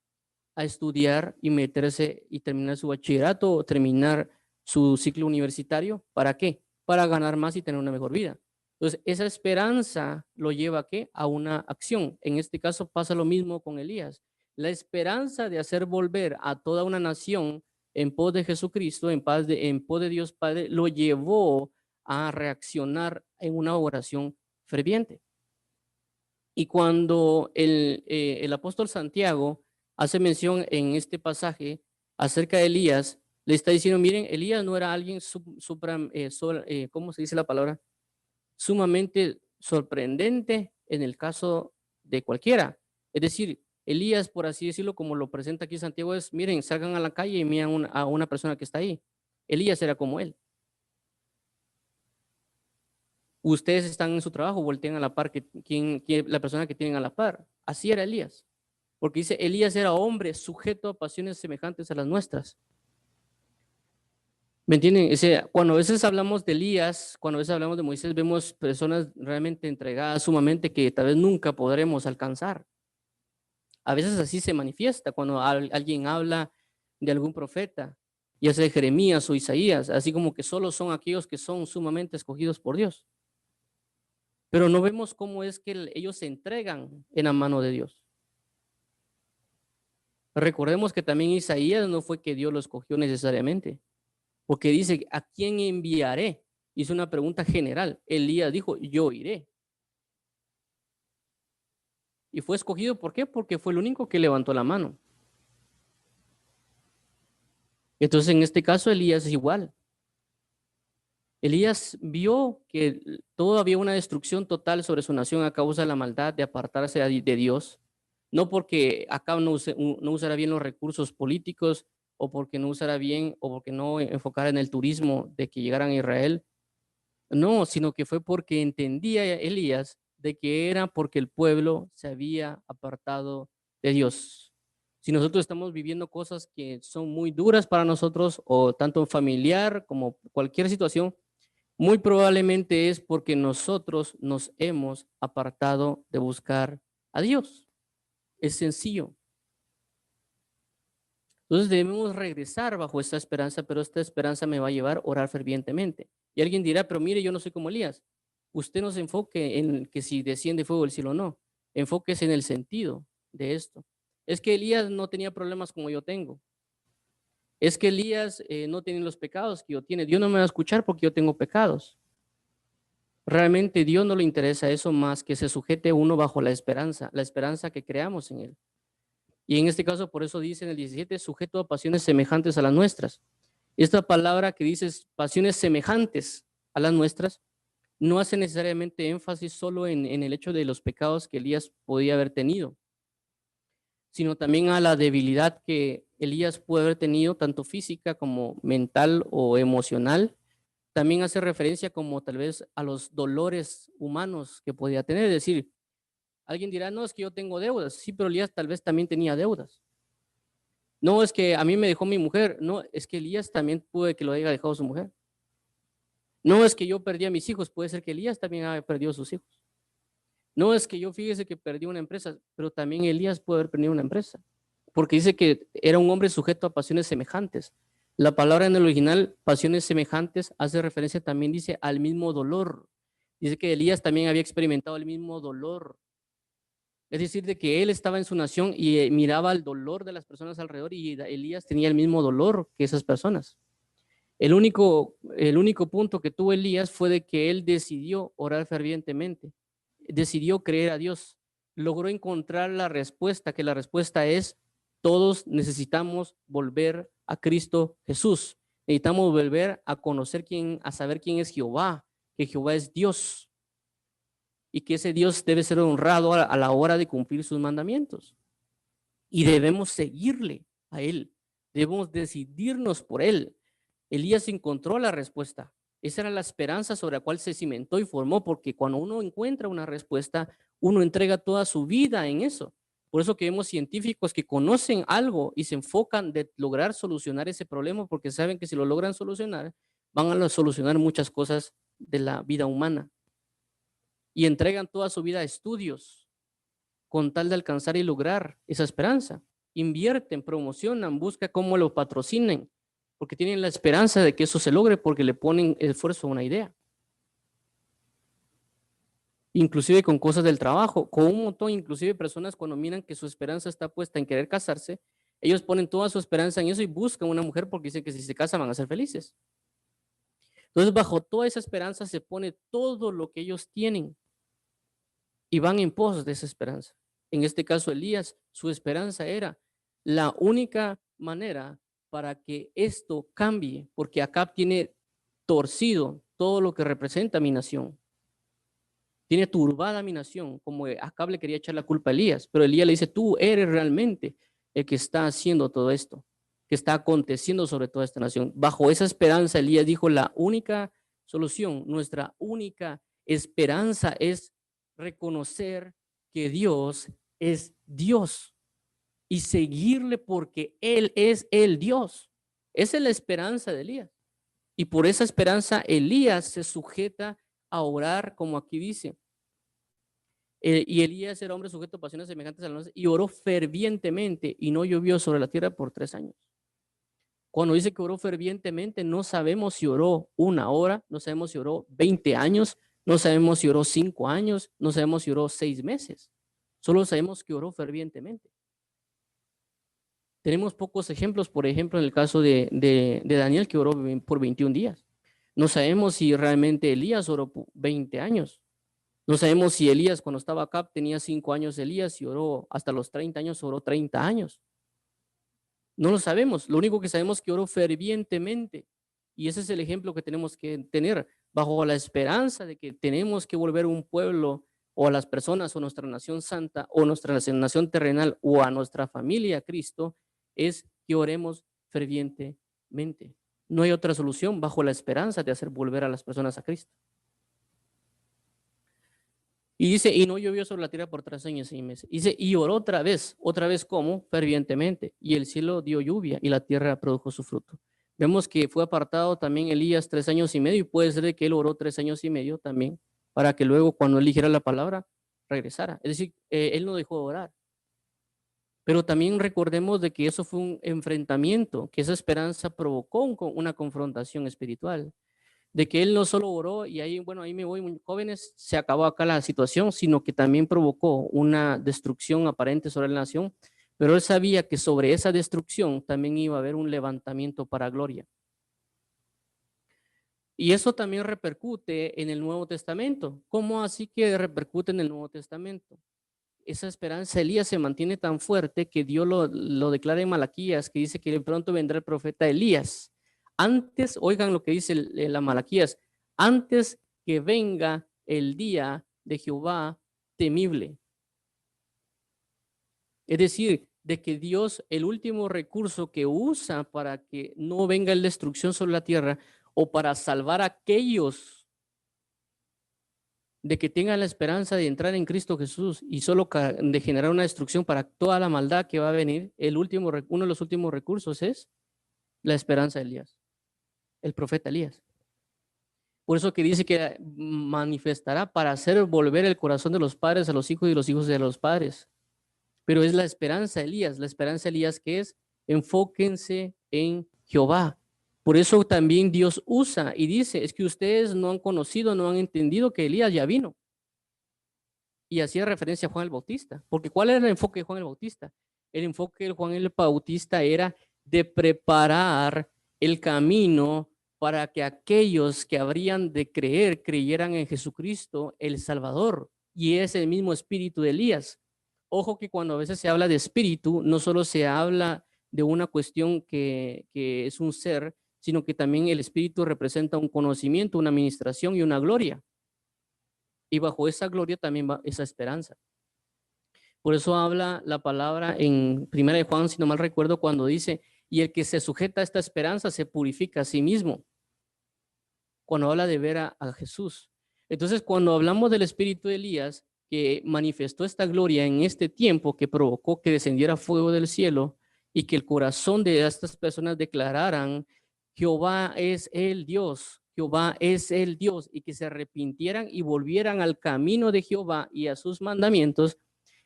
A estudiar y meterse y terminar su bachillerato o terminar su ciclo universitario. ¿Para qué? Para ganar más y tener una mejor vida. Entonces, esa esperanza lo lleva ¿a qué? A una acción. En este caso pasa lo mismo con Elías. La esperanza de hacer volver a toda una nación en pos de Jesucristo, en pos de Dios Padre, lo llevó a reaccionar en una oración ferviente. Y cuando el apóstol Santiago hace mención en este pasaje acerca de Elías, le está diciendo, miren, Elías no era alguien, ¿cómo se dice la palabra? Sumamente sorprendente en el caso de cualquiera. Es decir, Elías, por así decirlo, como lo presenta aquí Santiago, es, miren, salgan a la calle y miren a una persona que está ahí. Elías era como él. Ustedes están en su trabajo, voltean a la par, la persona que tienen a la par. Así era Elías. Porque dice, Elías era hombre sujeto a pasiones semejantes a las nuestras. ¿Me entienden? O sea, cuando a veces hablamos de Elías, cuando a veces hablamos de Moisés, vemos personas realmente entregadas sumamente que tal vez nunca podremos alcanzar. A veces así se manifiesta cuando alguien habla de algún profeta, ya sea Jeremías o Isaías, así como que solo son aquellos que son sumamente escogidos por Dios. Pero no vemos cómo es que ellos se entregan en la mano de Dios. Recordemos que también Isaías no fue que Dios lo escogió necesariamente, porque dice, ¿a quién enviaré? Hizo una pregunta general. Elías dijo, yo iré. Y fue escogido, ¿por qué? Porque fue el único que levantó la mano. Entonces, en este caso, Elías es igual. Elías vio que todo había una destrucción total sobre su nación a causa de la maldad de apartarse de Dios, no porque acá no usara bien los recursos políticos o porque no usara bien o porque no enfocara en el turismo de que llegaran a Israel, no, sino que fue porque entendía Elías de que era porque el pueblo se había apartado de Dios. Si nosotros estamos viviendo cosas que son muy duras para nosotros o tanto familiar como cualquier situación, muy probablemente es porque nosotros nos hemos apartado de buscar a Dios. Es sencillo. Entonces debemos regresar bajo esta esperanza, pero esta esperanza me va a llevar a orar fervientemente. Y alguien dirá, pero mire, yo no soy como Elías. Usted no se enfoque en que si desciende fuego del cielo o no. Enfóquese en el sentido de esto. Es que Elías no tenía problemas como yo tengo. Es que Elías no tiene los pecados que yo tiene. Dios no me va a escuchar porque yo tengo pecados. Realmente Dios no le interesa eso más que se sujete uno bajo la esperanza que creamos en Él. Y en este caso, por eso dice en el 17, sujeto a pasiones semejantes a las nuestras. Esta palabra que dice pasiones semejantes a las nuestras, no hace necesariamente énfasis solo en el hecho de los pecados que Elías podía haber tenido, sino también a la debilidad que Elías puede haber tenido, tanto física como mental o emocional. También hace referencia como tal vez a los dolores humanos que podía tener. Es decir, alguien dirá, no, es que yo tengo deudas. Sí, pero Elías tal vez también tenía deudas. No, es que a mí me dejó mi mujer. No, es que Elías también puede que lo haya dejado su mujer. No, es que yo perdí a mis hijos. Puede ser que Elías también haya perdido a sus hijos. No, es que yo fíjese que perdí una empresa, pero también Elías puede haber perdido una empresa. Porque dice que era un hombre sujeto a pasiones semejantes. La palabra en el original, pasiones semejantes, hace referencia también, dice, al mismo dolor. Dice que Elías también había experimentado el mismo dolor. Es decir, de que él estaba en su nación y miraba el dolor de las personas alrededor y Elías tenía el mismo dolor que esas personas. El único punto que tuvo Elías fue de que él decidió orar fervientemente, decidió creer a Dios, logró encontrar la respuesta, que la respuesta es, todos necesitamos volver a Cristo Jesús. Necesitamos volver a conocer a saber quién es Jehová, que Jehová es Dios y que ese Dios debe ser honrado a la hora de cumplir sus mandamientos. Y debemos seguirle a Él, debemos decidirnos por Él. Elías encontró la respuesta. Esa era la esperanza sobre la cual se cimentó y formó, porque cuando uno encuentra una respuesta, uno entrega toda su vida en eso. Por eso que vemos científicos que conocen algo y se enfocan de lograr solucionar ese problema, porque saben que si lo logran solucionar, van a solucionar muchas cosas de la vida humana. Y entregan toda su vida a estudios con tal de alcanzar y lograr esa esperanza. Invierten, promocionan, buscan cómo lo patrocinen, porque tienen la esperanza de que eso se logre porque le ponen esfuerzo a una idea. Inclusive con cosas del trabajo, con un montón, inclusive personas cuando miran que su esperanza está puesta en querer casarse, ellos ponen toda su esperanza en eso y buscan una mujer porque dicen que si se casan van a ser felices. Entonces, bajo toda esa esperanza se pone todo lo que ellos tienen y van en pos de esa esperanza. En este caso, Elías, su esperanza era la única manera para que esto cambie, porque Acab tiene torcido todo lo que representa mi nación. Tiene turbada mi nación, como Acab le quería echar la culpa a Elías, pero Elías le dice, tú eres realmente el que está haciendo todo esto, que está aconteciendo sobre toda esta nación. Bajo esa esperanza, Elías dijo, la única solución, nuestra única esperanza es reconocer que Dios es Dios. y seguirle porque Él es el Dios. Esa es la esperanza de Elías. Y por esa esperanza Elías se sujeta a orar, como aquí dice. Y Elías era hombre sujeto a pasiones semejantes a las nuestras y oró fervientemente y no llovió sobre la tierra por 3 años. Cuando dice que oró fervientemente, no sabemos si oró 1 hora, no sabemos si oró 20 años, no sabemos si oró 5 años, no sabemos si oró 6 meses. Solo sabemos que oró fervientemente. Tenemos pocos ejemplos, por ejemplo, en el caso de Daniel, que oró por 21 días. No sabemos si realmente Elías oró por 20 años. No sabemos si Elías, cuando estaba acá, tenía 5 años Elías y oró hasta los 30 años, oró 30 años. No lo sabemos. Lo único que sabemos es que oró fervientemente. Y ese es el ejemplo que tenemos que tener, bajo la esperanza de que tenemos que volver un pueblo o a las personas o nuestra nación santa o nuestra nación terrenal o a nuestra familia a Cristo, es que oremos fervientemente. No hay otra solución bajo la esperanza de hacer volver a las personas a Cristo. Y dice, y no llovió sobre la tierra por 3 años y meses. Dice, y oró otra vez ¿cómo? Fervientemente. Y el cielo dio lluvia y la tierra produjo su fruto. Vemos que fue apartado también Elías 3 años y medio y puede ser que él oró 3 años y medio también para que luego cuando él dijera la palabra regresara. Es decir, él no dejó de orar. Pero también recordemos de que eso fue un enfrentamiento, que esa esperanza provocó una confrontación espiritual, de que él no solo oró y ahí, bueno, ahí me voy, jóvenes, se acabó acá la situación, sino que también provocó una destrucción aparente sobre la nación, pero él sabía que sobre esa destrucción también iba a haber un levantamiento para gloria. Y eso también repercute en el Nuevo Testamento. ¿Cómo así que repercute en el Nuevo Testamento? Esa esperanza de Elías se mantiene tan fuerte que Dios lo declara en Malaquías, que dice que de pronto vendrá el profeta Elías. Antes, oigan lo que dice la Malaquías, antes que venga el día de Jehová temible. Es decir, de que Dios, el último recurso que usa para que no venga la destrucción sobre la tierra o para salvar a aquellos de que tengan la esperanza de entrar en Cristo Jesús y solo de generar una destrucción para toda la maldad que va a venir, uno de los últimos recursos es la esperanza de Elías, el profeta Elías. Por eso que dice que manifestará para hacer volver el corazón de los padres a los hijos y los hijos de los padres. Pero es la esperanza de Elías, que es enfóquense en Jehová. Por eso también Dios usa y dice, es que ustedes no han conocido, no han entendido que Elías ya vino. Y hacía referencia a Juan el Bautista, porque ¿cuál era el enfoque de Juan el Bautista? El enfoque de Juan el Bautista era de preparar el camino para que aquellos que habrían de creer, creyeran en Jesucristo, el Salvador, y es el mismo espíritu de Elías. Ojo que cuando a veces se habla de espíritu, no solo se habla de una cuestión que es un ser, sino que también el espíritu representa un conocimiento, una administración y una gloria. Y bajo esa gloria también va esa esperanza. Por eso habla la palabra en 1 Juan, si no mal recuerdo, cuando dice, y el que se sujeta a esta esperanza se purifica a sí mismo. Cuando habla de ver a Jesús. Entonces, cuando hablamos del espíritu de Elías, que manifestó esta gloria en este tiempo, que provocó que descendiera fuego del cielo y que el corazón de estas personas declararan, Jehová es el Dios, Jehová es el Dios, y que se arrepintieran y volvieran al camino de Jehová y a sus mandamientos,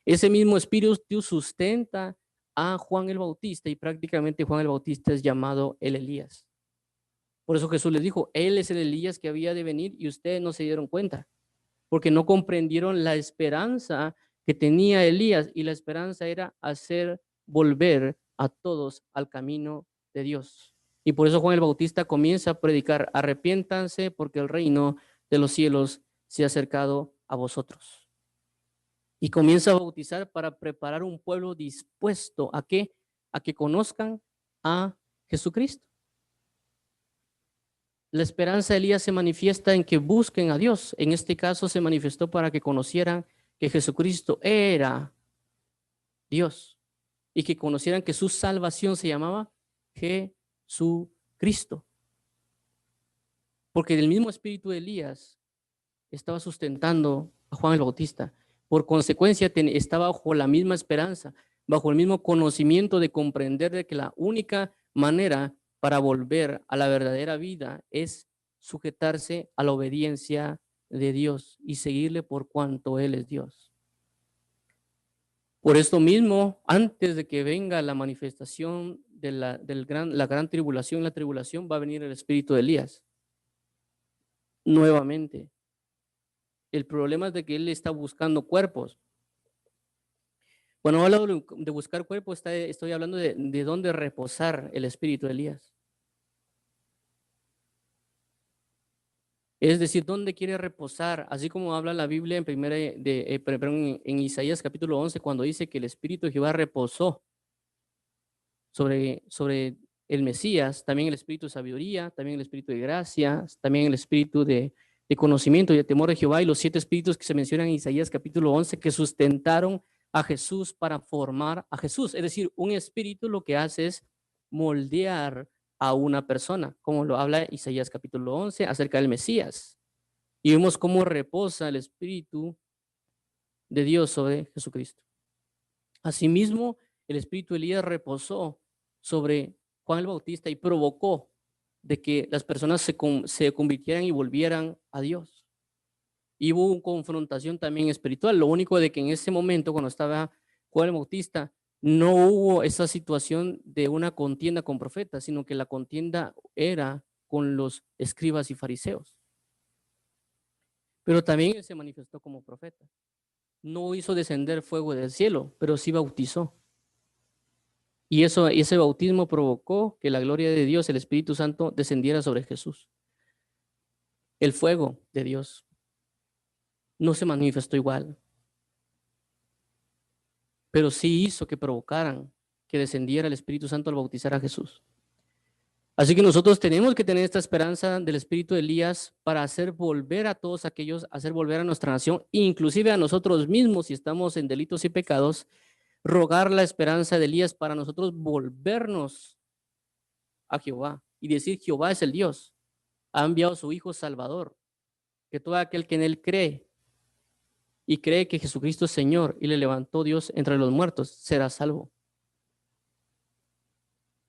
ese mismo espíritu sustenta a Juan el Bautista y prácticamente Juan el Bautista es llamado el Elías. Por eso Jesús les dijo, él es el Elías que había de venir y ustedes no se dieron cuenta, porque no comprendieron la esperanza que tenía Elías, y la esperanza era hacer volver a todos al camino de Dios. Y por eso Juan el Bautista comienza a predicar, arrepiéntanse porque el reino de los cielos se ha acercado a vosotros. Y comienza a bautizar para preparar un pueblo dispuesto a qué? A que conozcan a Jesucristo. La esperanza de Elías se manifiesta en que busquen a Dios. En este caso se manifestó para que conocieran que Jesucristo era Dios y que conocieran que su salvación se llamaba Jesucristo. Porque el mismo espíritu de Elías estaba sustentando a Juan el Bautista. Por consecuencia, estaba bajo la misma esperanza, bajo el mismo conocimiento de comprender de que la única manera para volver a la verdadera vida es sujetarse a la obediencia de Dios y seguirle por cuanto Él es Dios. Por esto mismo, antes de que venga la manifestación de la gran tribulación, la tribulación, va a venir el espíritu de Elías nuevamente. El problema es de que él está buscando cuerpos. Cuando hablo de buscar cuerpos, estoy hablando de dónde reposar el espíritu de Elías. Es decir, dónde quiere reposar, así como habla la Biblia en Isaías capítulo 11, cuando dice que el espíritu de Jehová reposó sobre el Mesías, también el espíritu de sabiduría, también el espíritu de gracia, también el espíritu de conocimiento y de temor de Jehová, y los 7 espíritus que se mencionan en Isaías capítulo 11 que sustentaron a Jesús para formar a Jesús. Es decir, un espíritu lo que hace es moldear a una persona, como lo habla Isaías capítulo 11 acerca del Mesías. Y vemos cómo reposa el espíritu de Dios sobre Jesucristo. Asimismo, el espíritu de Elías reposó sobre Juan el Bautista y provocó de que las personas se convirtieran y volvieran a Dios. Y hubo una confrontación también espiritual. Lo único de que en ese momento, cuando estaba Juan el Bautista, no hubo esa situación de una contienda con profetas, sino que la contienda era con los escribas y fariseos. Pero también él se manifestó como profeta. No hizo descender fuego del cielo, pero sí bautizó. Y ese bautismo provocó que la gloria de Dios, el Espíritu Santo, descendiera sobre Jesús. El fuego de Dios no se manifestó igual, pero sí hizo que provocaran que descendiera el Espíritu Santo al bautizar a Jesús. Así que nosotros tenemos que tener esta esperanza del Espíritu de Elías para hacer volver a todos aquellos, hacer volver a nuestra nación, inclusive a nosotros mismos, si estamos en delitos y pecados, rogar la esperanza de Elías para nosotros volvernos a Jehová y decir: Jehová es el Dios, ha enviado a su Hijo Salvador, que todo aquel que en él cree y cree que Jesucristo es Señor y le levantó Dios entre los muertos, será salvo.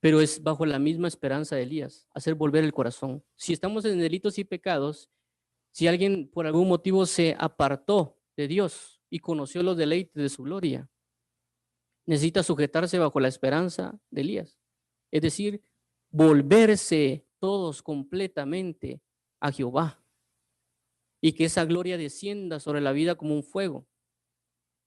Pero es bajo la misma esperanza de Elías, hacer volver el corazón. Si estamos en delitos y pecados, si alguien por algún motivo se apartó de Dios y conoció los deleites de su gloria, necesita sujetarse bajo la esperanza de Elías. Es decir, volverse todos completamente a Jehová y que esa gloria descienda sobre la vida como un fuego.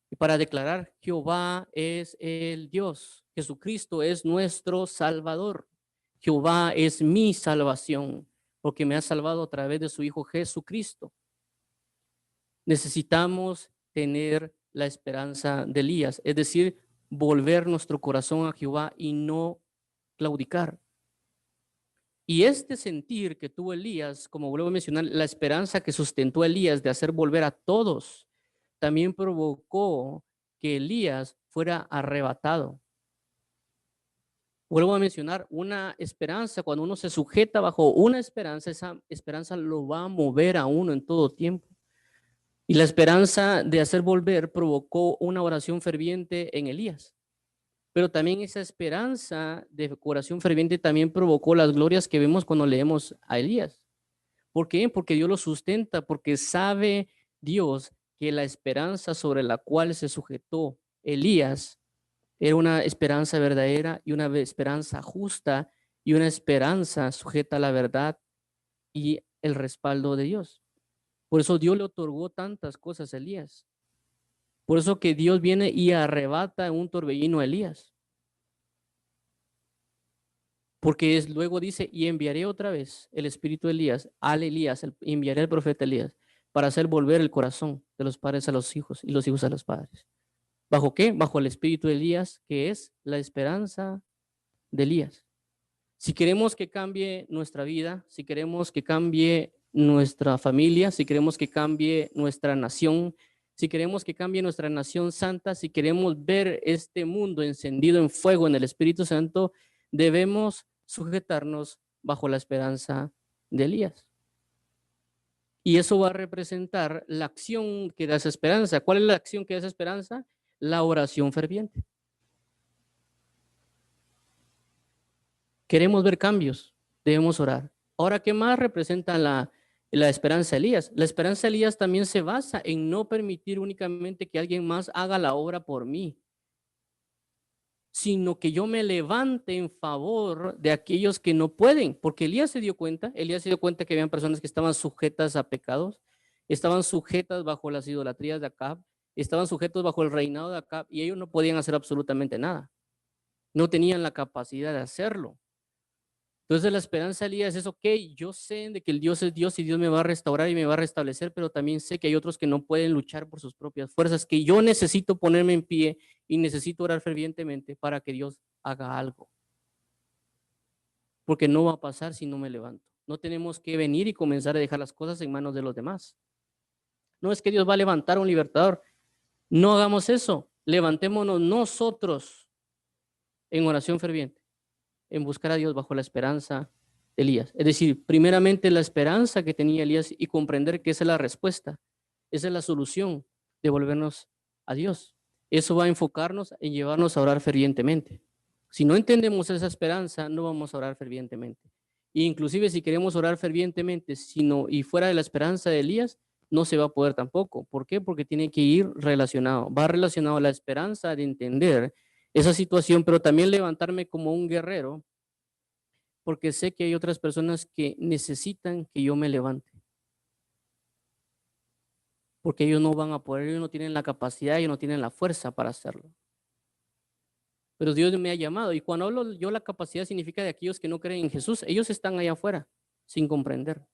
Y para declarar: Jehová es el Dios, Jesucristo es nuestro Salvador, Jehová es mi salvación, porque me ha salvado a través de su Hijo Jesucristo. Necesitamos tener la esperanza de Elías, es decir, volver nuestro corazón a Jehová y no claudicar. Y este sentir que tuvo Elías, como vuelvo a mencionar, la esperanza que sustentó a Elías de hacer volver a todos, también provocó que Elías fuera arrebatado. Vuelvo a mencionar, una esperanza, cuando uno se sujeta bajo una esperanza, esa esperanza lo va a mover a uno en todo tiempo. Y la esperanza de hacer volver provocó una oración ferviente en Elías. Pero también esa esperanza de oración ferviente también provocó las glorias que vemos cuando leemos a Elías. ¿Por qué? Porque Dios lo sustenta, porque sabe Dios que la esperanza sobre la cual se sujetó Elías era una esperanza verdadera y una esperanza justa y una esperanza sujeta a la verdad y el respaldo de Dios. Por eso Dios le otorgó tantas cosas a Elías. Por eso que Dios viene y arrebata en un torbellino a Elías. Porque luego dice: y enviaré otra vez el espíritu de Elías, enviaré al profeta Elías para hacer volver el corazón de los padres a los hijos y los hijos a los padres. ¿Bajo qué? Bajo el espíritu de Elías, que es la esperanza de Elías. Si queremos que cambie nuestra vida, si queremos que cambie nuestra familia, si queremos que cambie nuestra nación, si queremos que cambie nuestra nación santa, si queremos ver este mundo encendido en fuego en el Espíritu Santo, debemos sujetarnos bajo la esperanza de Elías. Y eso va a representar la acción que da esa esperanza. ¿Cuál es la acción que da esa esperanza? La oración ferviente. Queremos ver cambios, debemos orar. Ahora, ¿qué más representa la esperanza de Elías? La esperanza de Elías también se basa en no permitir únicamente que alguien más haga la obra por mí, sino que yo me levante en favor de aquellos que no pueden, porque Elías se dio cuenta que habían personas que estaban sujetas a pecados, estaban sujetas bajo las idolatrías de Acab, estaban sujetos bajo el reinado de Acab y ellos no podían hacer absolutamente nada, no tenían la capacidad de hacerlo. Entonces la esperanza de Elías es, ok, yo sé de que el Dios es Dios y Dios me va a restaurar y me va a restablecer, pero también sé que hay otros que no pueden luchar por sus propias fuerzas, que yo necesito ponerme en pie y necesito orar fervientemente para que Dios haga algo. Porque no va a pasar si no me levanto. No tenemos que venir y comenzar a dejar las cosas en manos de los demás. No es que Dios va a levantar a un libertador. No hagamos eso. Levantémonos nosotros en oración ferviente, en buscar a Dios bajo la esperanza de Elías. Es decir, primeramente la esperanza que tenía Elías y comprender que esa es la respuesta, esa es la solución de volvernos a Dios. Eso va a enfocarnos en llevarnos a orar fervientemente. Si no entendemos esa esperanza, no vamos a orar fervientemente. E inclusive si queremos orar fervientemente, sino y fuera de la esperanza de Elías, no se va a poder tampoco. ¿Por qué? Porque tiene que ir relacionado. Va relacionado a la esperanza de entender esa situación, pero también levantarme como un guerrero, porque sé que hay otras personas que necesitan que yo me levante, porque ellos no van a poder, ellos no tienen la capacidad, ellos no tienen la fuerza para hacerlo. Pero Dios me ha llamado, y cuando hablo yo la capacidad significa de aquellos que no creen en Jesús, ellos están allá afuera, sin comprender.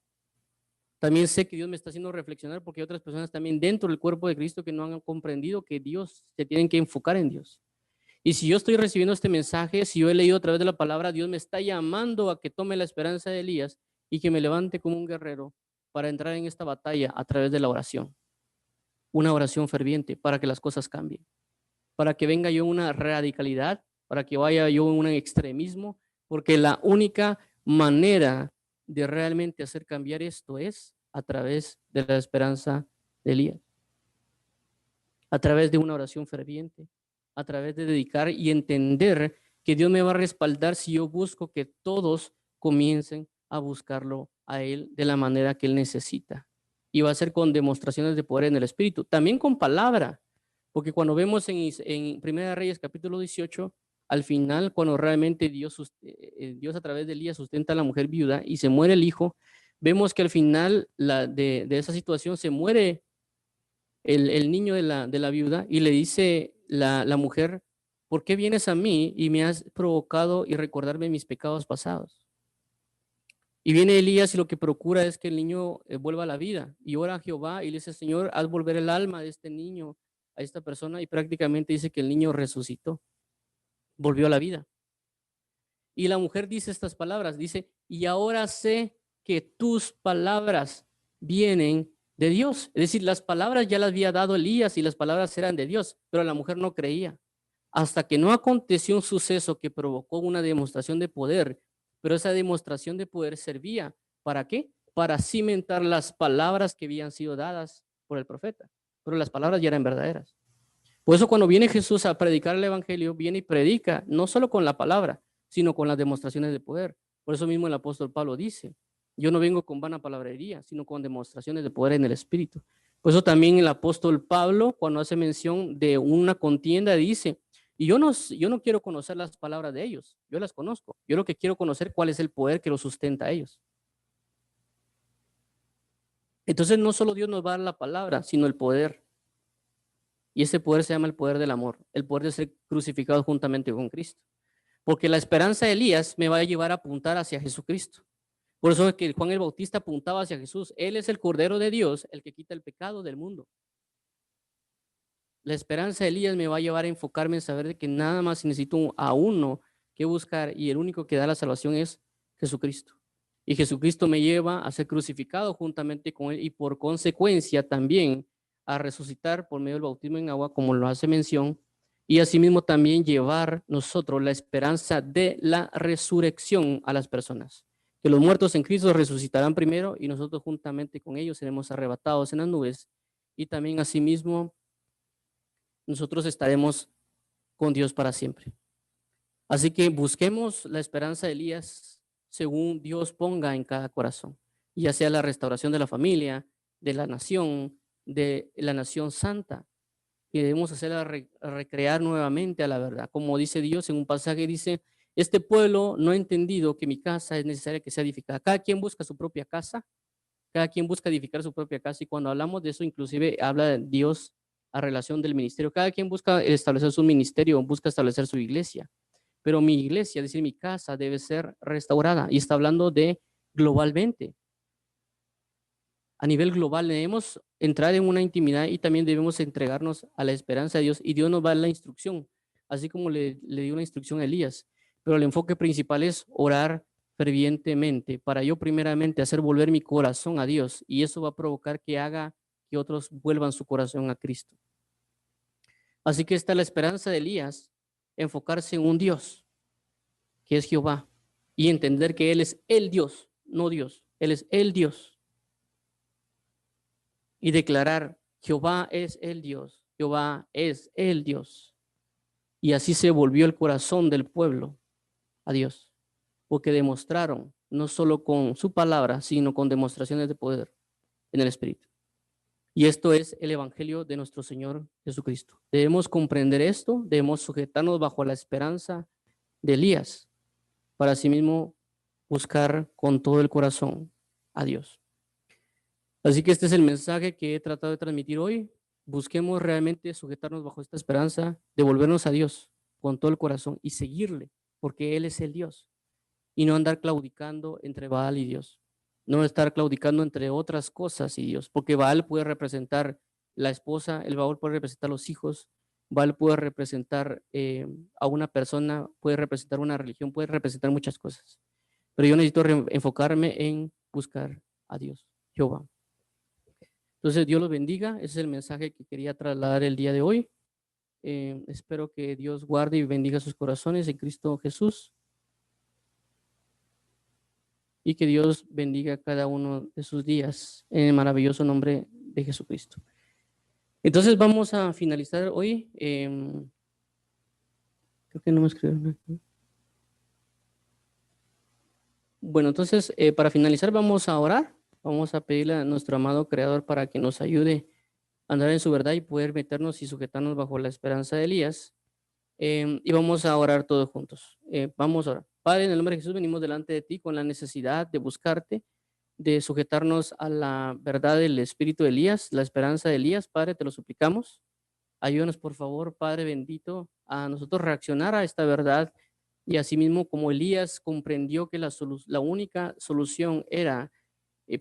También sé que Dios me está haciendo reflexionar porque hay otras personas también dentro del cuerpo de Cristo que no han comprendido que Dios, se tienen que enfocar en Dios. Y si yo estoy recibiendo este mensaje, si yo he leído a través de la palabra, Dios me está llamando a que tome la esperanza de Elías y que me levante como un guerrero para entrar en esta batalla a través de la oración. Una oración ferviente para que las cosas cambien, para que venga yo una radicalidad, para que vaya yo en un extremismo, porque la única manera de realmente hacer cambiar esto es a través de la esperanza de Elías, a través de una oración ferviente, a través de dedicar y entender que Dios me va a respaldar si yo busco que todos comiencen a buscarlo a Él de la manera que Él necesita. Y va a ser con demostraciones de poder en el Espíritu, también con palabra, porque cuando vemos en Primera Reyes capítulo 18, al final, cuando realmente Dios a través de Elías sustenta a la mujer viuda y se muere el hijo, vemos que al final de esa situación se muere el niño de la viuda y le dice la mujer, ¿por qué vienes a mí y me has provocado y recordarme mis pecados pasados? Y viene Elías y lo que procura es que el niño vuelva a la vida. Y ora a Jehová y le dice, Señor, haz volver el alma de este niño a esta persona. Y prácticamente dice que el niño resucitó, volvió a la vida. Y la mujer dice estas palabras, dice, y ahora sé que tus palabras vienen de Dios. Es decir, las palabras ya las había dado Elías y las palabras eran de Dios, pero la mujer no creía. Hasta que no aconteció un suceso que provocó una demostración de poder, pero esa demostración de poder servía, ¿para qué? Para cimentar las palabras que habían sido dadas por el profeta, pero las palabras ya eran verdaderas. Por eso cuando viene Jesús a predicar el Evangelio, viene y predica no solo con la palabra, sino con las demostraciones de poder. Por eso mismo el apóstol Pablo dice, yo no vengo con vana palabrería, sino con demostraciones de poder en el Espíritu. Por eso también el apóstol Pablo, cuando hace mención de una contienda, dice, y yo no quiero conocer las palabras de ellos, yo las conozco. Yo lo que quiero conocer cuál es el poder que los sustenta a ellos. Entonces no solo Dios nos va a dar la palabra, sino el poder. Y ese poder se llama el poder del amor, el poder de ser crucificado juntamente con Cristo. Porque la esperanza de Elías me va a llevar a apuntar hacia Jesucristo. Por eso es que Juan el Bautista apuntaba hacia Jesús. Él es el Cordero de Dios, el que quita el pecado del mundo. La esperanza de Elías me va a llevar a enfocarme en saber de que nada más necesito a uno que buscar y el único que da la salvación es Jesucristo. Y Jesucristo me lleva a ser crucificado juntamente con él y por consecuencia también a resucitar por medio del bautismo en agua, como lo hace mención, y asimismo también llevar nosotros la esperanza de la resurrección a las personas. Que los muertos en Cristo resucitarán primero y nosotros juntamente con ellos seremos arrebatados en las nubes y también asimismo nosotros estaremos con Dios para siempre. Así que busquemos la esperanza de Elías según Dios ponga en cada corazón, ya sea la restauración de la familia, de la nación santa, que debemos hacerla recrear nuevamente a la verdad. Como dice Dios en un pasaje, dice, este pueblo no ha entendido que mi casa es necesaria que sea edificada. Cada quien busca su propia casa, cada quien busca edificar su propia casa, y cuando hablamos de eso, inclusive habla de Dios a relación del ministerio. Cada quien busca establecer su ministerio, busca establecer su iglesia, pero mi iglesia, es decir, mi casa debe ser restaurada, y está hablando de globalmente. A nivel global debemos entrar en una intimidad y también debemos entregarnos a la esperanza de Dios, y Dios nos va a dar la instrucción, así como le dio la instrucción a Elías. Pero el enfoque principal es orar fervientemente para yo primeramente hacer volver mi corazón a Dios, y eso va a provocar que haga que otros vuelvan su corazón a Cristo. Así que está la esperanza de Elías, enfocarse en un Dios, que es Jehová, y entender que Él es el Dios, no Dios, Él es el Dios. Y declarar, Jehová es el Dios, Jehová es el Dios. Y así se volvió el corazón del pueblo a Dios, porque demostraron, no solo con su palabra, sino con demostraciones de poder en el Espíritu. Y esto es el Evangelio de nuestro Señor Jesucristo. Debemos comprender esto, debemos sujetarnos bajo la esperanza de Elías, para asimismo buscar con todo el corazón a Dios. Así que este es el mensaje que he tratado de transmitir hoy. Busquemos realmente sujetarnos bajo esta esperanza, devolvernos a Dios con todo el corazón y seguirle, porque Él es el Dios. Y no andar claudicando entre Baal y Dios. No estar claudicando entre otras cosas y Dios, porque Baal puede representar la esposa, el Baal puede representar los hijos, Baal puede representar a una persona, puede representar una religión, puede representar muchas cosas. Pero yo necesito enfocarme en buscar a Dios, Jehová. Entonces, Dios los bendiga. Ese es el mensaje que quería trasladar el día de hoy. Espero que Dios guarde y bendiga sus corazones en Cristo Jesús, y que Dios bendiga cada uno de sus días en el maravilloso nombre de Jesucristo. Entonces, vamos a finalizar hoy. Creo que no me escribieron aquí. Bueno, entonces, para finalizar, vamos a orar. Vamos a pedirle a nuestro amado Creador para que nos ayude a andar en su verdad y poder meternos y sujetarnos bajo la esperanza de Elías. Y vamos a orar todos juntos. Vamos a orar. Padre, en el nombre de Jesús, venimos delante de ti con la necesidad de buscarte, de sujetarnos a la verdad del espíritu de Elías, la esperanza de Elías. Padre, te lo suplicamos. Ayúdanos, por favor, Padre bendito, a nosotros reaccionar a esta verdad, y asimismo, como Elías comprendió que la única solución era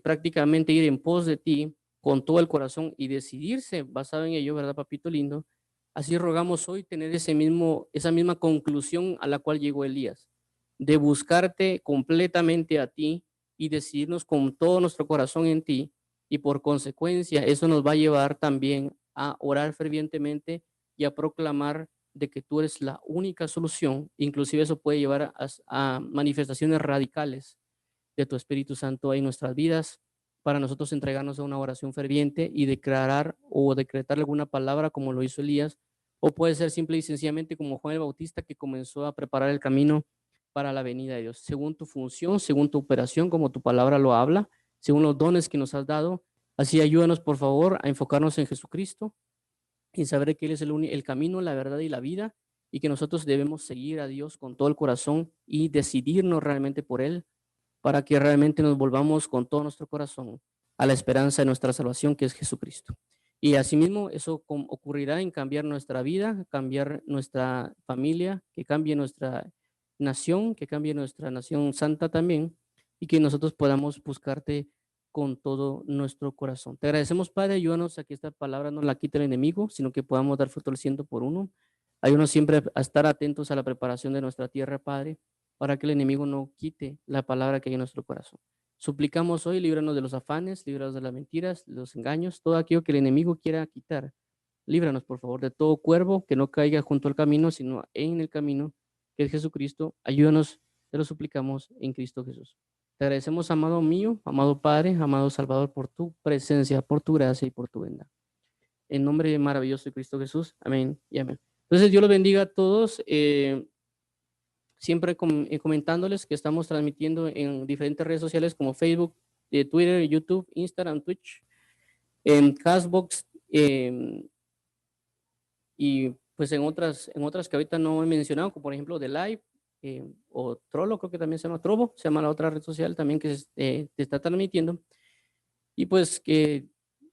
prácticamente ir en pos de ti con todo el corazón y decidirse basado en ello, ¿verdad, papito lindo? Así rogamos hoy tener esa misma conclusión a la cual llegó Elías, de buscarte completamente a ti y decidirnos con todo nuestro corazón en ti, y por consecuencia eso nos va a llevar también a orar fervientemente y a proclamar de que tú eres la única solución. Inclusive eso puede llevar a manifestaciones radicales de tu Espíritu Santo en nuestras vidas, para nosotros entregarnos a una oración ferviente y declarar o decretar alguna palabra como lo hizo Elías, o puede ser simple y sencillamente como Juan el Bautista, que comenzó a preparar el camino para la venida de Dios, según tu función, según tu operación, como tu palabra lo habla, según los dones que nos has dado. Así ayúdanos, por favor, a enfocarnos en Jesucristo y saber que Él es el camino, la verdad y la vida, y que nosotros debemos seguir a Dios con todo el corazón y decidirnos realmente por Él, para que realmente nos volvamos con todo nuestro corazón a la esperanza de nuestra salvación, que es Jesucristo. Y asimismo, eso ocurrirá en cambiar nuestra vida, cambiar nuestra familia, que cambie nuestra nación, que cambie nuestra nación santa también, y que nosotros podamos buscarte con todo nuestro corazón. Te agradecemos, Padre. Ayúdanos a que esta palabra no la quite el enemigo, sino que podamos dar fruto al 100 por 1. Ayúdanos siempre a estar atentos a la preparación de nuestra tierra, Padre, para que el enemigo no quite la palabra que hay en nuestro corazón. Suplicamos hoy, líbranos de los afanes, líbranos de las mentiras, de los engaños, todo aquello que el enemigo quiera quitar. Líbranos, por favor, de todo cuervo que no caiga junto al camino, sino en el camino, que es Jesucristo. Ayúdanos, te lo suplicamos en Cristo Jesús. Te agradecemos, amado mío, amado Padre, amado Salvador, por tu presencia, por tu gracia y por tu bondad. En nombre maravilloso de Cristo Jesús. Amén y amén. Entonces, Dios los bendiga a todos. siempre comentándoles que estamos transmitiendo en diferentes redes sociales como Facebook, Twitter, YouTube, Instagram, Twitch, en Castbox, y pues en otras que ahorita no he mencionado, como por ejemplo The Live, o Trollo, creo que también se llama Trovo, se llama la otra red social también que te está transmitiendo. Y pues que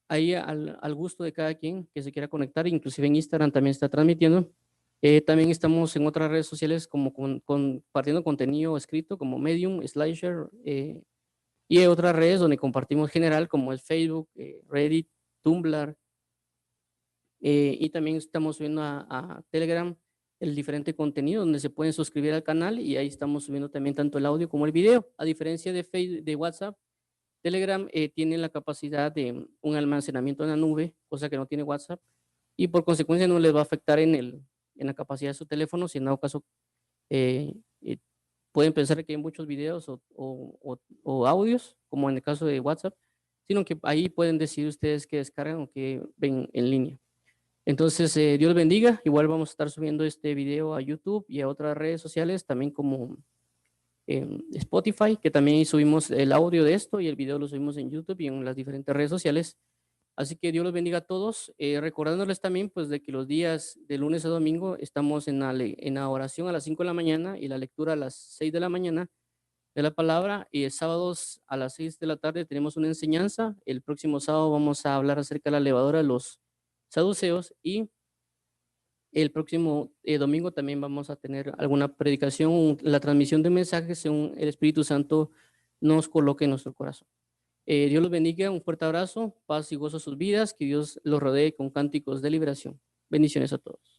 ahí al gusto de cada quien que se quiera conectar, inclusive en Instagram también está transmitiendo. También estamos en otras redes sociales como compartiendo contenido escrito como Medium, Slasher, y hay otras redes donde compartimos general como es Facebook, Reddit, Tumblr, y también estamos subiendo a Telegram el diferente contenido donde se pueden suscribir al canal y ahí estamos subiendo también tanto el audio como el video. A diferencia de Facebook, de WhatsApp, Telegram tiene la capacidad de un almacenamiento en la nube, cosa que no tiene WhatsApp, y por consecuencia no les va a afectar en la capacidad de su teléfono, si en dado caso eh, eh, pueden pensar que hay muchos videos o audios, como en el caso de WhatsApp, sino que ahí pueden decidir ustedes qué descargan o qué ven en línea. Entonces, Dios bendiga. Igual vamos a estar subiendo este video a YouTube y a otras redes sociales, también como Spotify, que también subimos el audio de esto y el video lo subimos en YouTube y en las diferentes redes sociales. Así que Dios los bendiga a todos, recordándoles también pues de que los días de lunes a domingo estamos en la oración a las 5 de la mañana y la lectura a las 6 de la mañana de la palabra, y el sábados a las 6 de la tarde tenemos una enseñanza. El próximo sábado vamos a hablar acerca de la levadura de los saduceos, y el próximo domingo también vamos a tener alguna predicación, la transmisión de mensajes según el Espíritu Santo nos coloque en nuestro corazón. Dios los bendiga, un fuerte abrazo, paz y gozo a sus vidas, que Dios los rodee con cánticos de liberación. Bendiciones a todos.